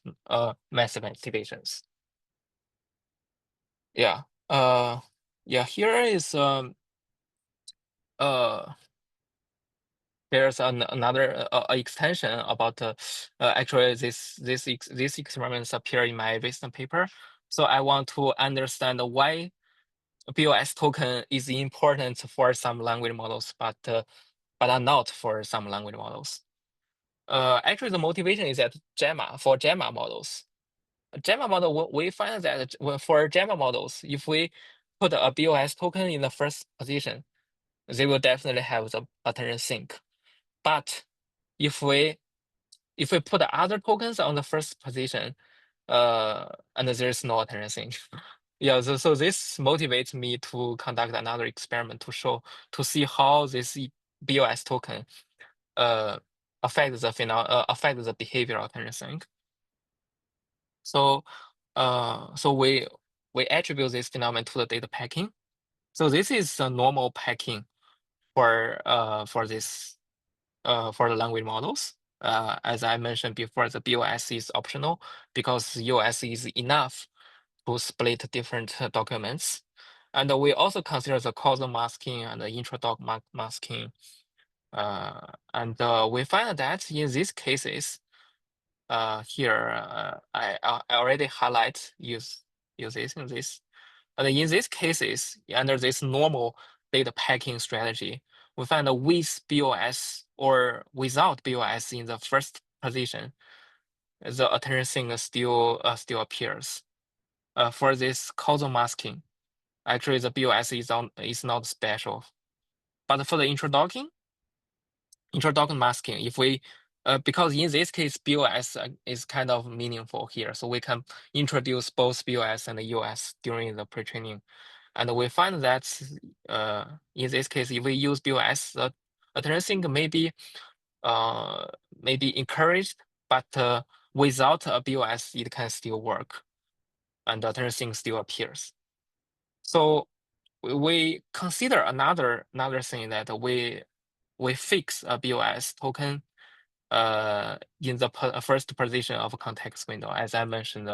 massive activations. Yeah. Yeah. Here is there's another extension about actually these experiments appear in my recent paper. So I want to understand why BOS token is important for some language models, but are not for some language models. Actually, the motivation is that for JAMA models, JAMA model, we find that for JAMA models, if we put a BOS token in the first position, they will definitely have the attention sink. But if we put other tokens on the first position, and there's no attention sink. Yeah, so this motivates me to conduct another experiment to see how this BOS token affects the behavior of attention sink. So we attribute this phenomenon to the data packing. So this is a normal packing for this for the language models. As I mentioned before, the BOS is optional because UOS is enough to split different documents. And we also consider the causal masking and the intra-doc masking. And we find that in these cases, here I already highlight use this in this. And in these cases, under this normal data packing strategy, we find that with BOS or without BOS in the first position, the attention sync still appears. For this causal masking, actually the BOS is not special. But for the intra-docking masking, if we because in this case BOS is kind of meaningful here, so we can introduce both BOS and the US during the pre-training, and we find that in this case, if we use BOS, the attention sync may be encouraged, but without a BOS, it can still work, and the attention sync still appears. So we consider another thing that we fix a BOS token in the first position of context window, as I mentioned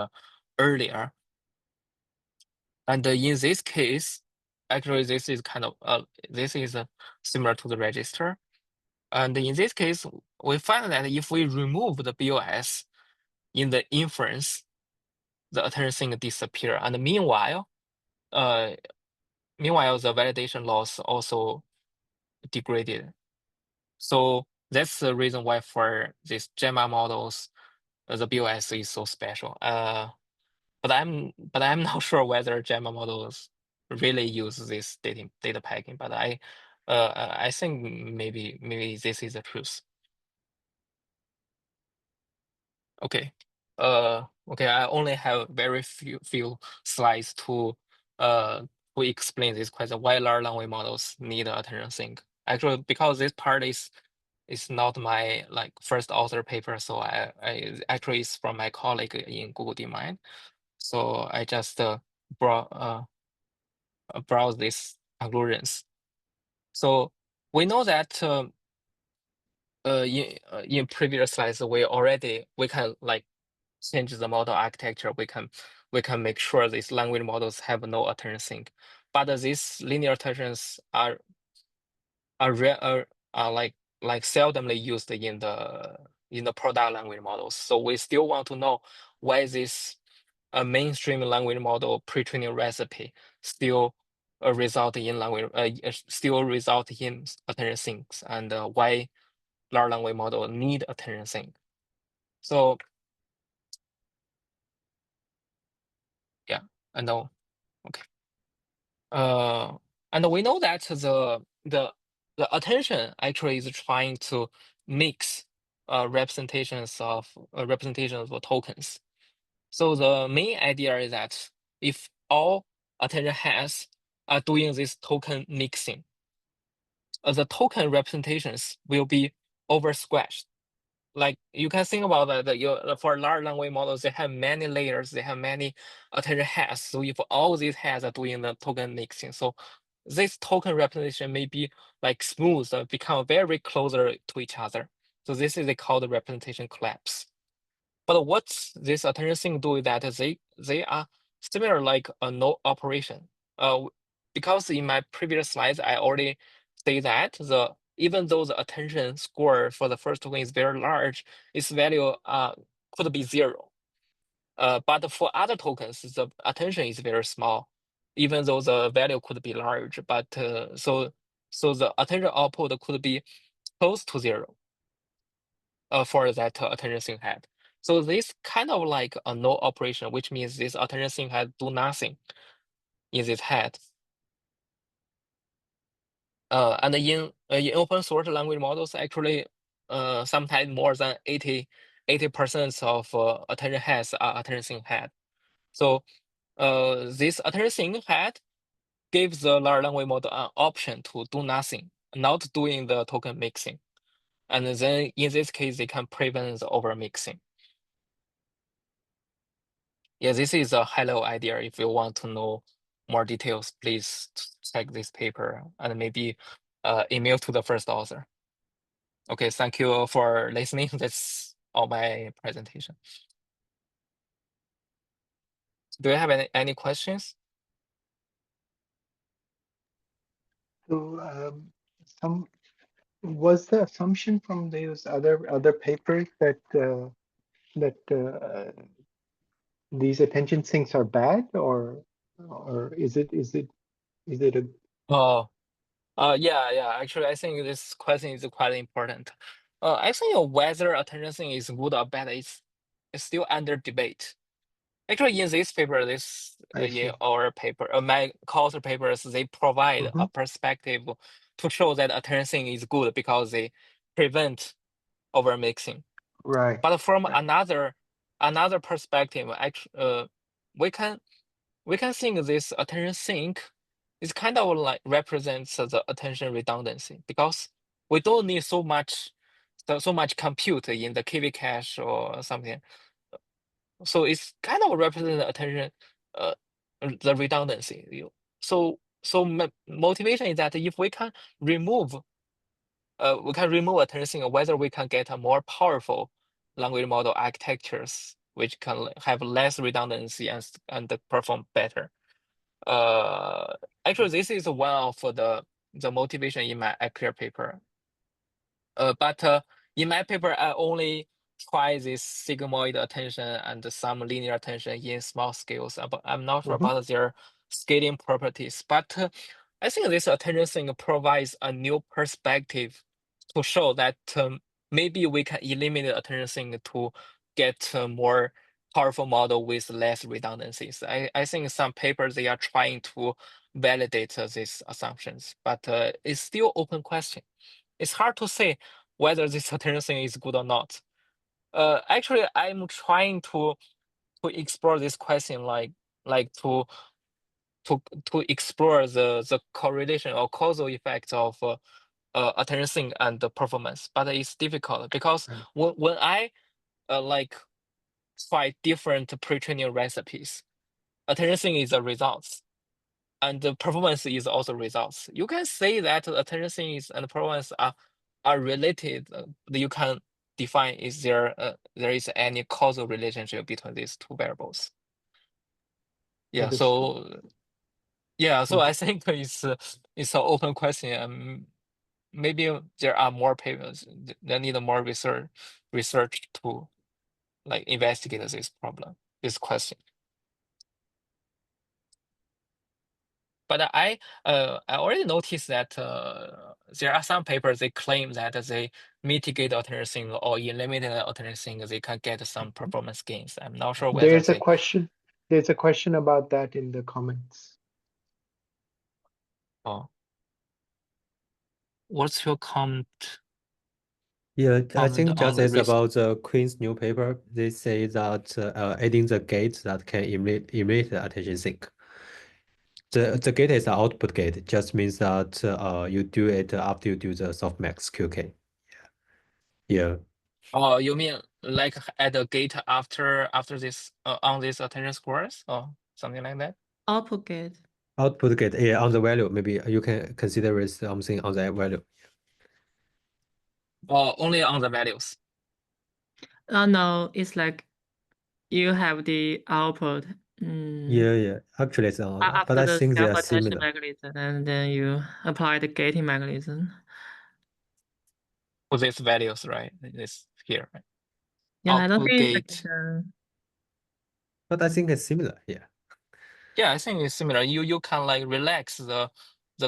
earlier. And in this case, actually, this is kind of similar to the register. And in this case, we find that if we remove the BOS in the inference, the attention sync disappear. And meanwhile, the validation loss also degraded. So that's the reason why for these JAMA models, the BOS is so special. But I'm not sure whether JAMA models really use this data packing. But I think maybe this is the truth. Okay. Okay. I only have very few slides to explain this question: why large language models need attention sync. Actually, because this part is not my first author paper, so I actually it's from my colleague in Google DeepMind. So I just browse these conclusions. So we know that in previous slides we can change the model architecture. We can make sure these language models have no attention sync, but these linear attentions are seldomly used in the product language models. So we still want to know why this mainstream language model pre-training recipe still result in attention syncs, and why large language model need attention sync. So yeah, I know. Okay. And we know that the attention actually is trying to mix representations of tokens. So the main idea is that if all attention heads are doing this token mixing, the token representations will be over squashed. Like you can think about that for large language models, they have many layers, they have many attention heads. So if all these heads are doing the token mixing, so this token representation may be smooth and become very closer to each other. So this is called representation collapse. But what this attention sync do is that they are similar like a node operation. Because in my previous slides, I already say that even though the attention score for the first token is very large, its value could be 0. But for other tokens, the attention is very small, even though the value could be large. But so the attention output could be close to 0 for that attention sync head. So this kind of like a no operation, which means this attention sync head do nothing in this head. And in open source language models, actually, sometimes more than 80% of attention heads are attention sync head. So this attention sync head gives the large language model an option to do nothing, not doing the token mixing. And then in this case, they can prevent the over mixing. Yeah, this is a high-level idea if you want to know more details, please check this paper and maybe email to the first author. Okay, thank you for listening. That's all my presentation. Do you have any questions? So was the assumption from those other papers that these attention sinks are bad, or is it a Oh, yeah. Actually, I think this question is quite important. I think whether attention sink is good or bad is still under debate. Actually, in this paper, I see. our paper, my co-author papers, they provide a Mhm. perspective to show that attention sink is good because they prevent overmixing. Right. But from Right. another perspective, we can think this attention sink is kind of like represents the attention redundancy because we don't need so much compute in the KV cache or something. So it's kind of represent the attention, uh, the redundancy. Motivation is that if we can remove attention sink, whether we can get a more powerful language model architectures which can have less redundancy and perform better. Actually, this is one of the motivation in my clear paper. But in my paper, I only try this sigmoid attention and some linear attention in small scales. But I'm not sure Mhm. about their scaling properties. But I think this attention thing provides a new perspective to show that maybe we can eliminate attention thing to get a more powerful model with less redundancies. I think some papers they are trying to validate these assumptions, but it's still open question. It's hard to say whether this attention thing is good or not. Actually, I'm trying to explore this question, like to explore the correlation or causal effects of attention thing and the performance, but it's difficult because Right. when I like try different pre-training recipes, attention thing is the results and the performance is also results. You can say that attention things and performance are related. You can define is there is any causal relationship between these two variables. Yeah. Understood. So Mhm. I think it's an open question. Maybe there are more papers that need more research to like investigate this problem, this question. But I already noticed that there are some papers they claim that they mitigate alternate or eliminate alternate they can get some performance gains. I'm not sure whether There's a they. question. There's a question about that in the comments. Oh, what's your comment? Yeah, I Comment think on just the as risk? about the Queen's new paper, they say that adding the gate that can eliminate the attention sink. The gate is an output gate, just means that you do it after you do the softmax QK. Yeah. Oh, you mean like at the gate after this on this attention scores or something like that? Output gate. Output gate, yeah, on the value, maybe you can consider it something on that value. Or only on the values? No, it's like you have the output. Yeah. Actually, it's on, but After I the think they are self-attention similar. mechanism, and then you apply the gating mechanism. For these values, right? This here, right? Yeah, I don't Output think like gate. But I think it's similar. Yeah. Yeah, I think it's similar. You can like relax the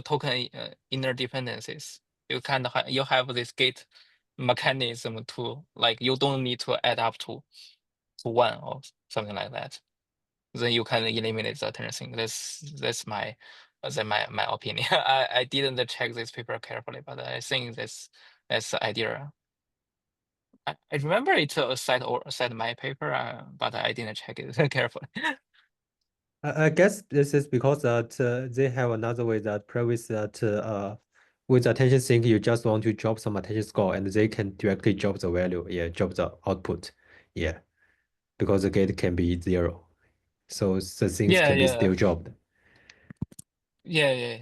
token inner dependencies. You can you have this gate mechanism to like you don't need to add up to one or something like that. Then you can eliminate the attention. That's my my opinion. I didn't check this paper carefully, but I think that's the idea. I remember it said my paper, but I didn't check it carefully. I guess this is because that they have another way that previous that with attention sync you just want to drop some attention score and they can directly drop the value, yeah, drop the output, yeah, because the gate can be 0, so the things can be Yeah. still dropped. Yeah.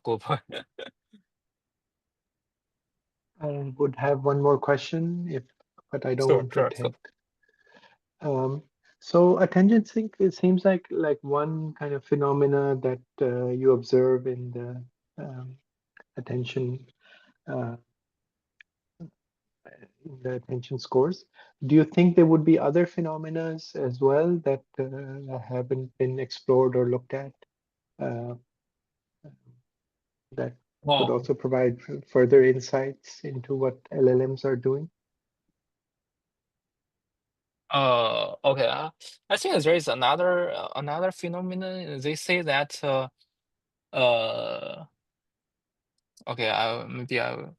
Good point. I would have one more question, but I don't Sure. want to Sure. take. So attention sync, it seems like one kind of phenomena that you observe in the attention uh, attention scores. Do you think there would be other phenomena as well that haven't been explored or looked at uh, that could Oh. also provide further insights into what LLMs are doing? Okay. I think there is another phenomenon. They say that okay, maybe I'll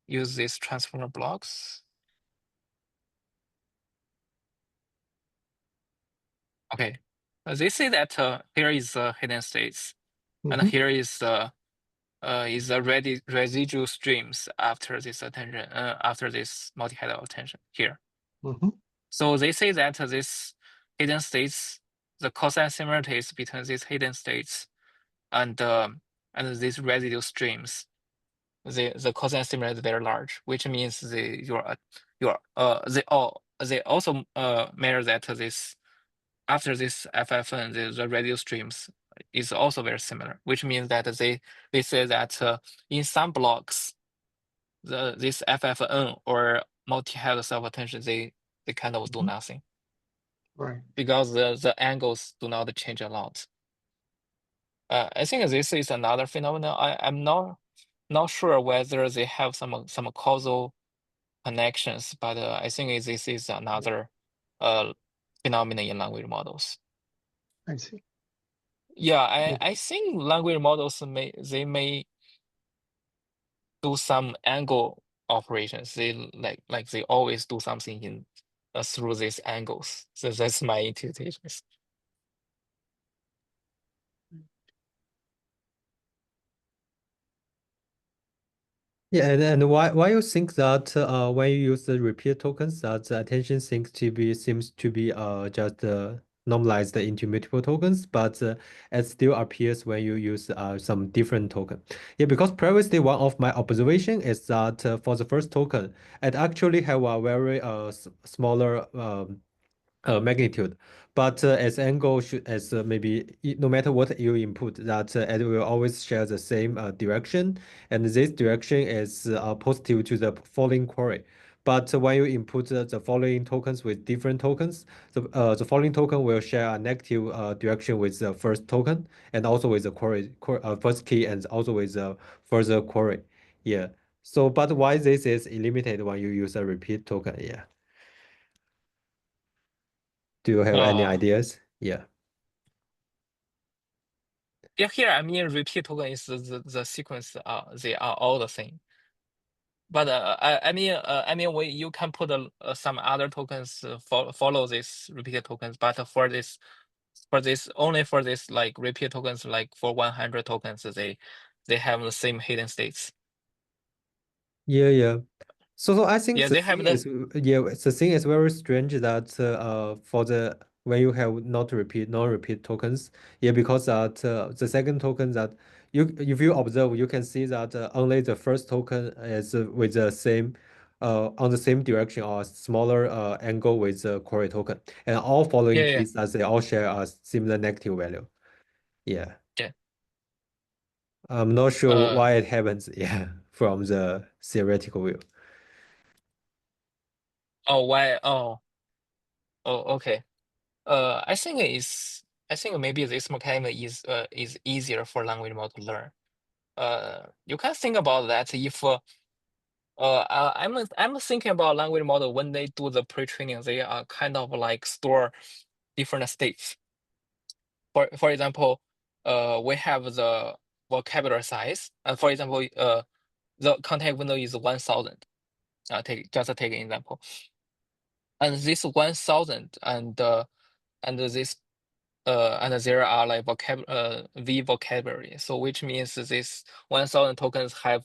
use these transformer blocks. Okay. They say that here is hidden states, and here is the residual streams after this attention, after this multi-headed attention here. So they say that this hidden states, the cosine similarities between these hidden states and these residual streams, the cosine similarity is very large, which means they also measure that this after this FFN, the radial streams is also very similar, which means that they say that in some blocks, this FFN or multi-head self-attention, they kind of do nothing. Right. Because the angles do not change a lot. I think this is another phenomenon. I'm not sure whether they have some causal connections, but I think this is another phenomenon in language models. I see. Yeah, I think language models may do some angle operations. They like they always do something in through these angles. So that's my intuition. Yeah, and why you think that when you use the repeat tokens that the attention seems to be just normalized into multiple tokens, but it still appears when you use some different token. Yeah, because previously one of my observation is that for the first token, it actually have a very smaller magnitude, but as angle should as maybe no matter what you input, that it will always share the same direction, and this direction is positive to the following query. But when you input the following tokens with different tokens, the following token will share a negative direction with the first token, and also with the first key, and also with the further query. Yeah. So, but why this is limited when you use a repeat token? Yeah. Do you have any ideas? Yeah. Yeah, here I mean repeat token is the sequence. They are all the same. But I mean when you can put some other tokens follow this repeated tokens, but for this only for this like repeat tokens, like for 100 tokens, they have the same hidden states. Yeah. So I think Yeah, the they have thing the is the thing is very strange that for the when you have non-repeat tokens, yeah, because that the second token that you if you observe, you can see that only the first token is with the same on the same direction or smaller angle with the query token, and all following yeah. keys as they all share a similar negative value. Yeah. Yeah. I'm not sure why it happens. Yeah, from the theoretical view. Oh, why? Oh, okay. I think maybe this mechanism is easier for language model to learn. You can think about that if I'm thinking about language model when they do the pre-training, they are kind of like store different states. For example, we have the vocabulary size. For example, the contact window is 1,000. Take an example, and this 1,000 and this and there are like V vocabulary. So which means this 1,000 tokens have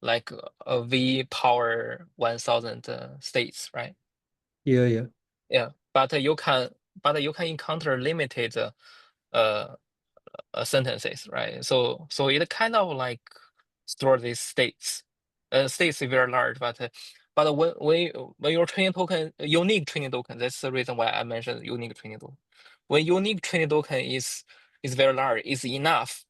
like a V power 1,000 states, right? Yeah. Yeah, but you can but you can encounter limited sentences, right? So it kind of like store these states. States is very large, but when you're training token, unique training token, that's the reason why I mentioned unique training token. When unique training token is very large, is enough.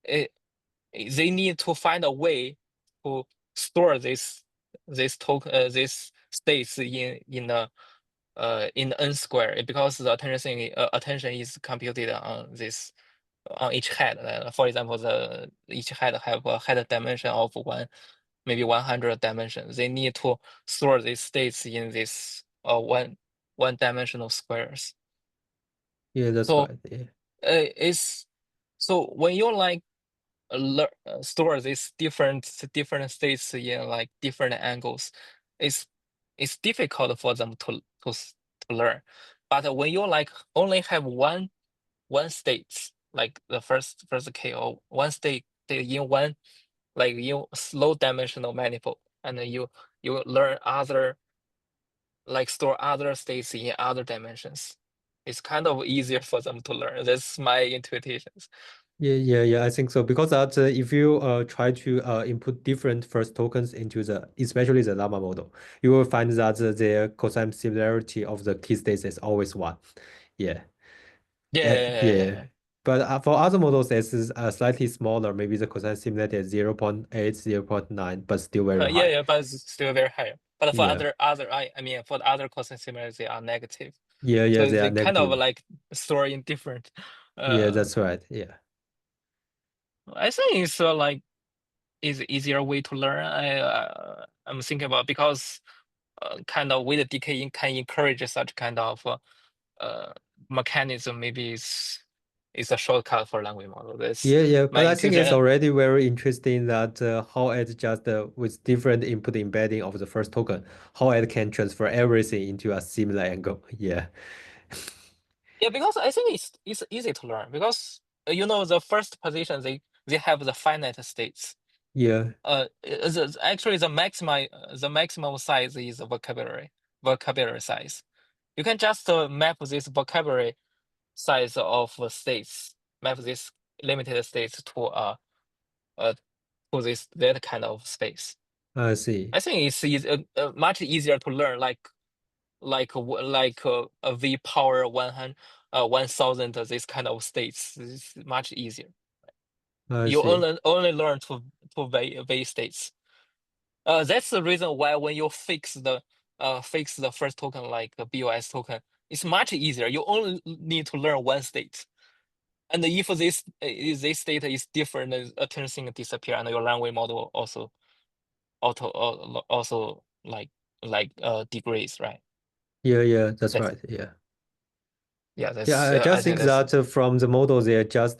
They need to find a way to store this token these states in the n square, because the attention is computed on this on each head. For example, each head have a head dimension of maybe 100 dimensions. They need to store these states in this one dimensional squares. Yeah, that's So right. Yeah. it's so when you like store these different states in like different angles, it's difficult for them to learn. But when you like only have one state, like the first K, or one state in one, like in slow dimensional manifold, and then you learn other, like store other states in other dimensions, it's kind of easier for them to learn. That's my intuitions. Yeah, I think so. Because that if you try to input different first tokens into especially the llama model, you will find that the cosine similarity of the key states is always 1. Yeah. Yeah. Yeah. But for other models, it's slightly smaller. Maybe the cosine similarity is 0.8, 0.9, but still very high. Yeah, but it's still very high. But for Yeah. I mean, for the other cosine similarities, they are negative. Yeah, So they are they kind of negative. like store in different. Yeah, that's right. Yeah. I think it's like is easier way to learn. I'm thinking about, because kind of weight decay can encourage such kind of mechanism. Maybe it's a shortcut for language model. That's Yeah, my but I think it's intuition. already very interesting that how it just with different input embedding of the first token, how it can transfer everything into a similar angle. Yeah, Yeah, because I think it's easy to learn, because the first position, they have the finite states. yeah, Actually the maximum size is the vocabulary size. You can just map this vocabulary size of states, map this limited states to that kind of space. I see. I think it's much easier to learn, a v power 100 1000, this kind of states is much easier. I You see. only learn to v states. That's the reason why when you fix the first token, like the BOS token, it's much easier. You only need to learn one state, and if this state is different, attention disappear, and your language model also like degrades, right? Yeah, that's That's right. Yeah. Yeah, Yeah, that's I I just think think that's that from the model, they're just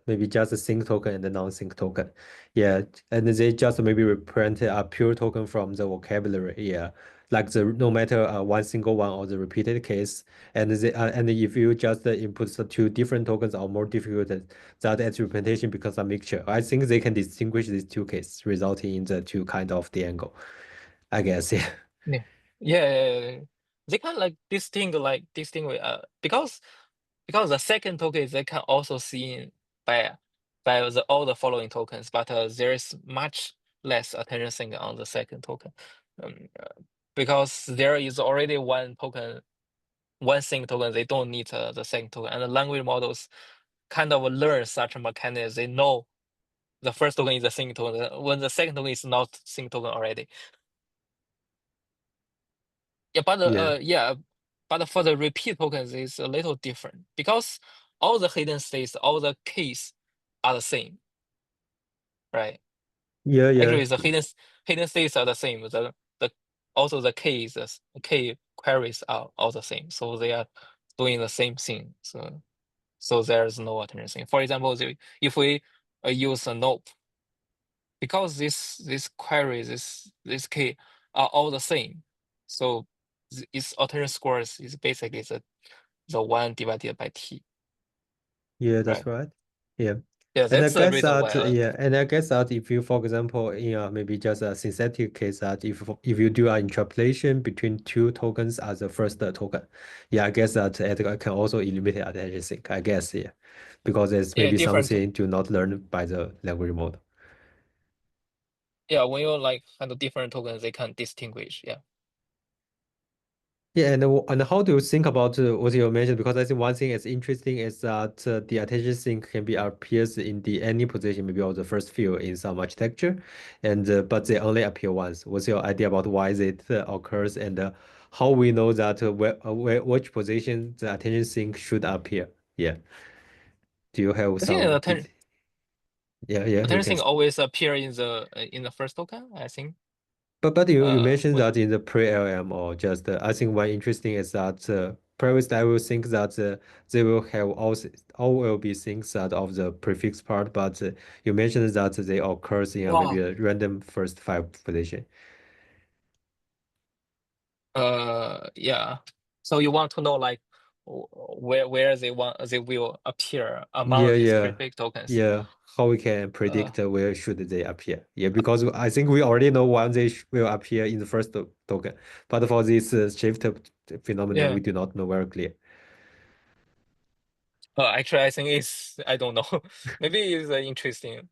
maybe just a sync token and a non-sync token. Yeah, and they just maybe reprint a pure token from the vocabulary. Yeah, like the no matter one single one or the repeated case, and if you just input the two different tokens are more difficult, that its representation becomes a mixture. I think they can distinguish these two cases, resulting in the two kind of the angle. I guess. Yeah. yeah. Yeah. They can like distinguish because the second token, they can also see by all the following tokens, but there is much less attention sync on the second token, because there is already one token, one sync token. They don't need the second token, and the language models kind of learn such a mechanism. They know the first token is a sync token when the second token is not sync token already. Yeah, but Yeah. but for the repeat tokens, it's a little different, because all the hidden states, all the keys are the same, right? Yeah. Actually, the hidden states are the same. The also the keys, the key queries are all the same, so they are doing the same thing. So there's no alternate thing. For example, if we use a nope, because this query, this key are all the same, so its alternate scores is basically the 1 divided by t, Yeah, that's right? right. Yeah. Yeah, And I that's the guess reason why. that yeah, and I guess that if you, for example, in maybe just a synthetic case, that if you do an interpolation between two tokens as a first token, yeah, I guess that it can also eliminate attention sink. I guess yeah, because it's Yeah, maybe different. something to not learn by the language model. Yeah, when you like handle different tokens, they can distinguish. Yeah. Yeah, and how do you think about what you mentioned? Because I think one thing is interesting is that the attention sync can be appears in the any position, maybe of the first field in some architecture, and but they only appear once. What's your idea about why it occurs, and how we know that which position the attention sync should appear? Yeah. Do you have I think some? the Yeah, you attention can. sync always appear in the first token, I think. But you mentioned When, that in the pre-LM or just I think one interesting is that previously I will think that they will have all will be things that of the prefix part, but you mentioned that they occurs in maybe wow. a random first five position. Yeah. So you want to know like where they will appear Yeah, among these yeah, prefix tokens. yeah. How we can Uh, predict where should they appear? Yeah, because I think we already know when they will appear in the first token, but for this shift phenomenon, yeah. we do not know very clear. Actually, I think I don't know. Maybe it's an interesting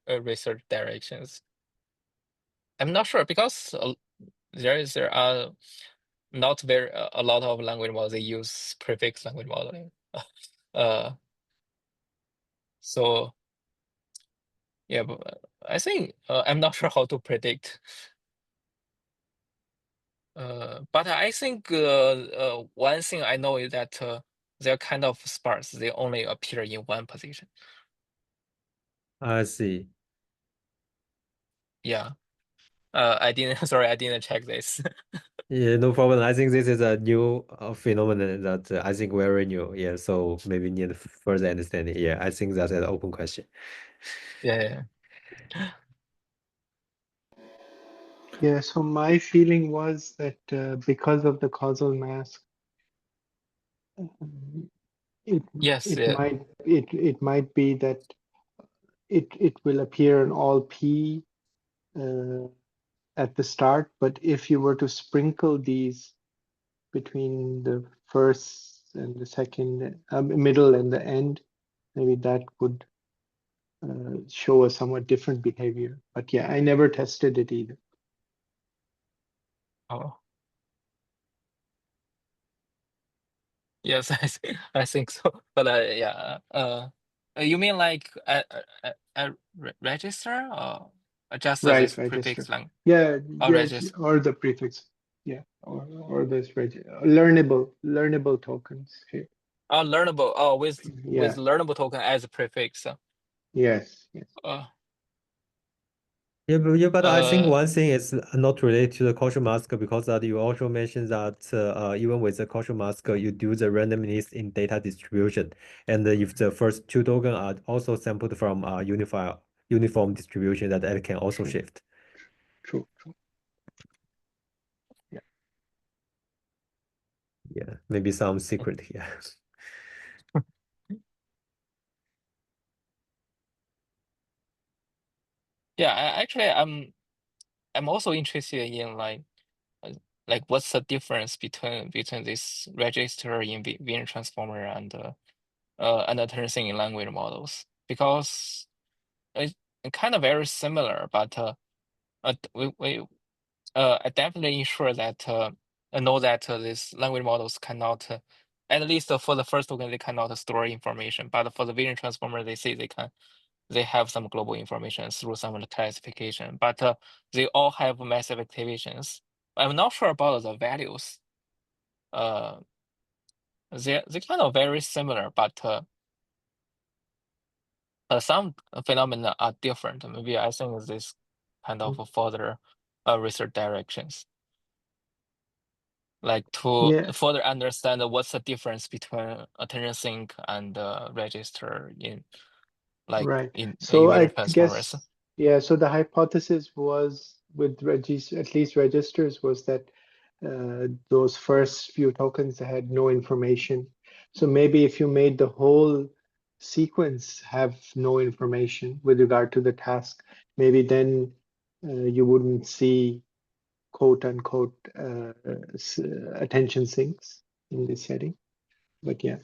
research directions. I'm not sure because there are not very a lot of language models they use prefix language modeling. Uh, so yeah, but I think I'm not sure how to predict. But I think one thing I know is that they're kind of sparse. They only appear in one position. I see. Yeah. I didn't. Sorry, I didn't check this. Yeah, no problem. I think this is a new phenomenon that I think very new. Yeah, so maybe need further understanding. Yeah, I think that's an open question. Yeah. Yeah, so my feeling was that because of the causal mask, it Yes. it Yeah. might be that it will appear in all P uh, at the start, but if you were to sprinkle these between the first and the second, middle and the end, maybe that would show a somewhat different behavior. But yeah, I never tested it either. Oh. Yes, I think so. But yeah. You mean like a register or just Right, this register. prefix language? Yeah, Or yes, register? or the prefix. Yeah, or this learnable tokens here. Oh, learnable. Oh, with Yeah, learnable token as a prefix. yes, yes. Uh, But I think uh, one thing is not related to the causal mask because that you also mentioned that even with the causal mask, you do the randomness in data distribution, and if the first two tokens are also sampled from a uniform distribution, that it can also True, shift. true, true. Yeah, Yeah, maybe some secret here. yeah. Actually, I'm also interested in uh, like what's the difference between this register in Vision transformer and attention in language models because it's kind of very similar, but we I definitely ensure that I know that these language models cannot, at least for the first token, they cannot store information. But for the vision transformer, they say they can. They have some global information through some of the classification, but they all have massive activations. I'm not sure about the values. Uh, they're kind of very similar, but some phenomena are different. Maybe I think this kind of further research directions. Like to yeah, further understand what's the difference between attention sync and register in like right. in So vision I transformers. guess, yeah, so the hypothesis was with at least registers, was that those first few tokens had no information. So maybe if you made the whole sequence have no information with regard to the task, maybe then you wouldn't see quote unquote attention sinks in this setting. But yeah,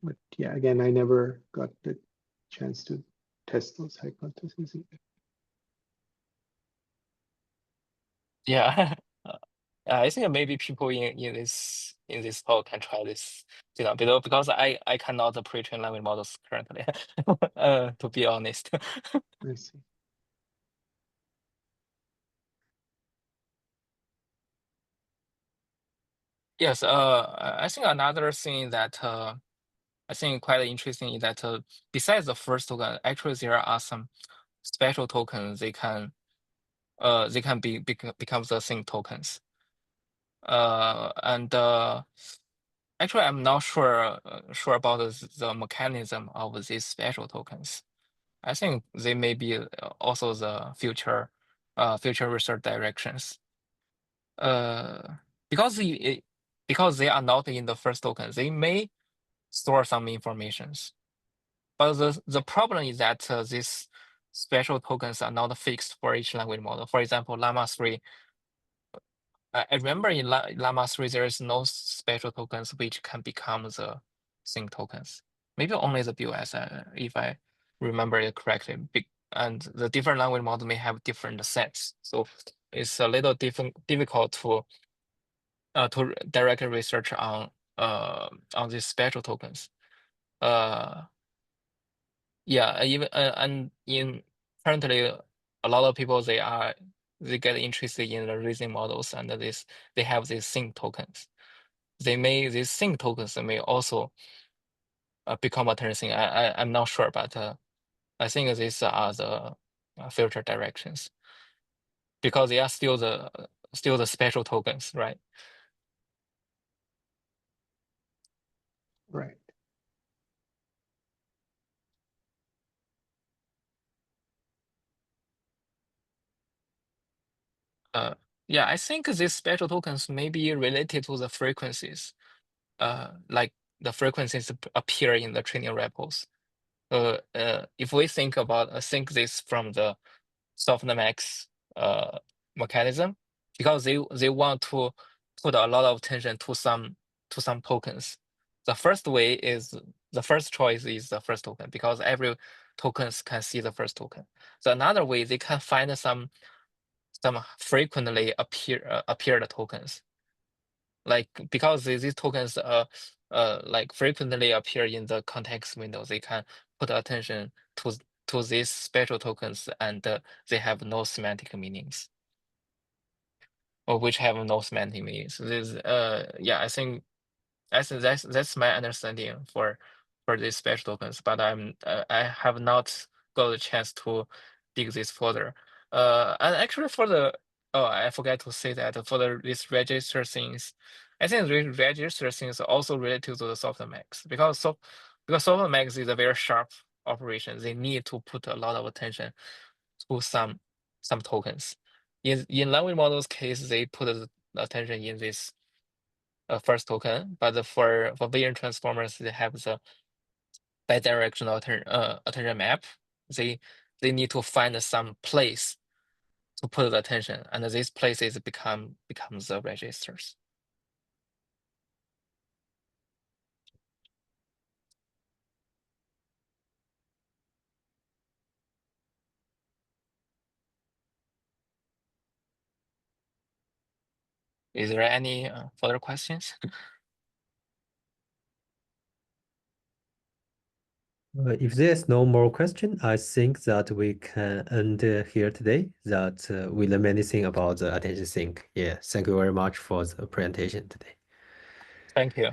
but yeah, again, I never got the chance to test those hypotheses either. Yeah. I think maybe people in this talk can try this, because I cannot pre-train language models currently, to be honest. I see. Yes, I think another thing that I think quite interesting is that besides the first token, actually there are some special tokens. They can become the sync tokens. And actually, I'm not sure about the mechanism of these special tokens. I think they may be also the future research directions. Because because they are not in the first token, they may store some informations. But the problem is that these special tokens are not fixed for each language model. For example, Llama 3. I remember in Llama 3 there is no special tokens which can become the sync tokens. Maybe only the BOS, if I remember it correctly. And the different language model may have different sets, so it's a little difficult to directly research on these special tokens. Yeah, even and in currently a lot of people they get interested in the reasoning models, and they have these sync tokens. These sync tokens may also become attention. I'm not sure, but I think these are the future directions, because they are still the special tokens, right? Right. Yeah, I think these special tokens may be related to the frequencies, like the frequencies appear in the training repos. If we think think this from the softmax mechanism, because they want to put a lot of attention to some tokens. The first choice is the first token, because every tokens can see the first token. So another way, they can find some frequently appeared tokens, like because these tokens like frequently appear in the context window, they can put attention to these special tokens, and they have no semantic meanings, or which have no semantic meanings. This yeah, I think that's my understanding for these special tokens, but I have not got a chance to dig this further. And actually I forgot to say that for these register things, I think register things are also related to the softmax, because softmax is a very sharp operation. They need to put a lot of attention to some tokens. In language models case, they put the attention in this first token, but for vision transformers, they have the bidirectional attention map. They need to find some place to put the attention, and these places become the registers. Is there any further questions? If there's no more question, I think that we can end here today. That we learned many things about the attention sync. Yeah, thank you very much for the presentation today. Thank you.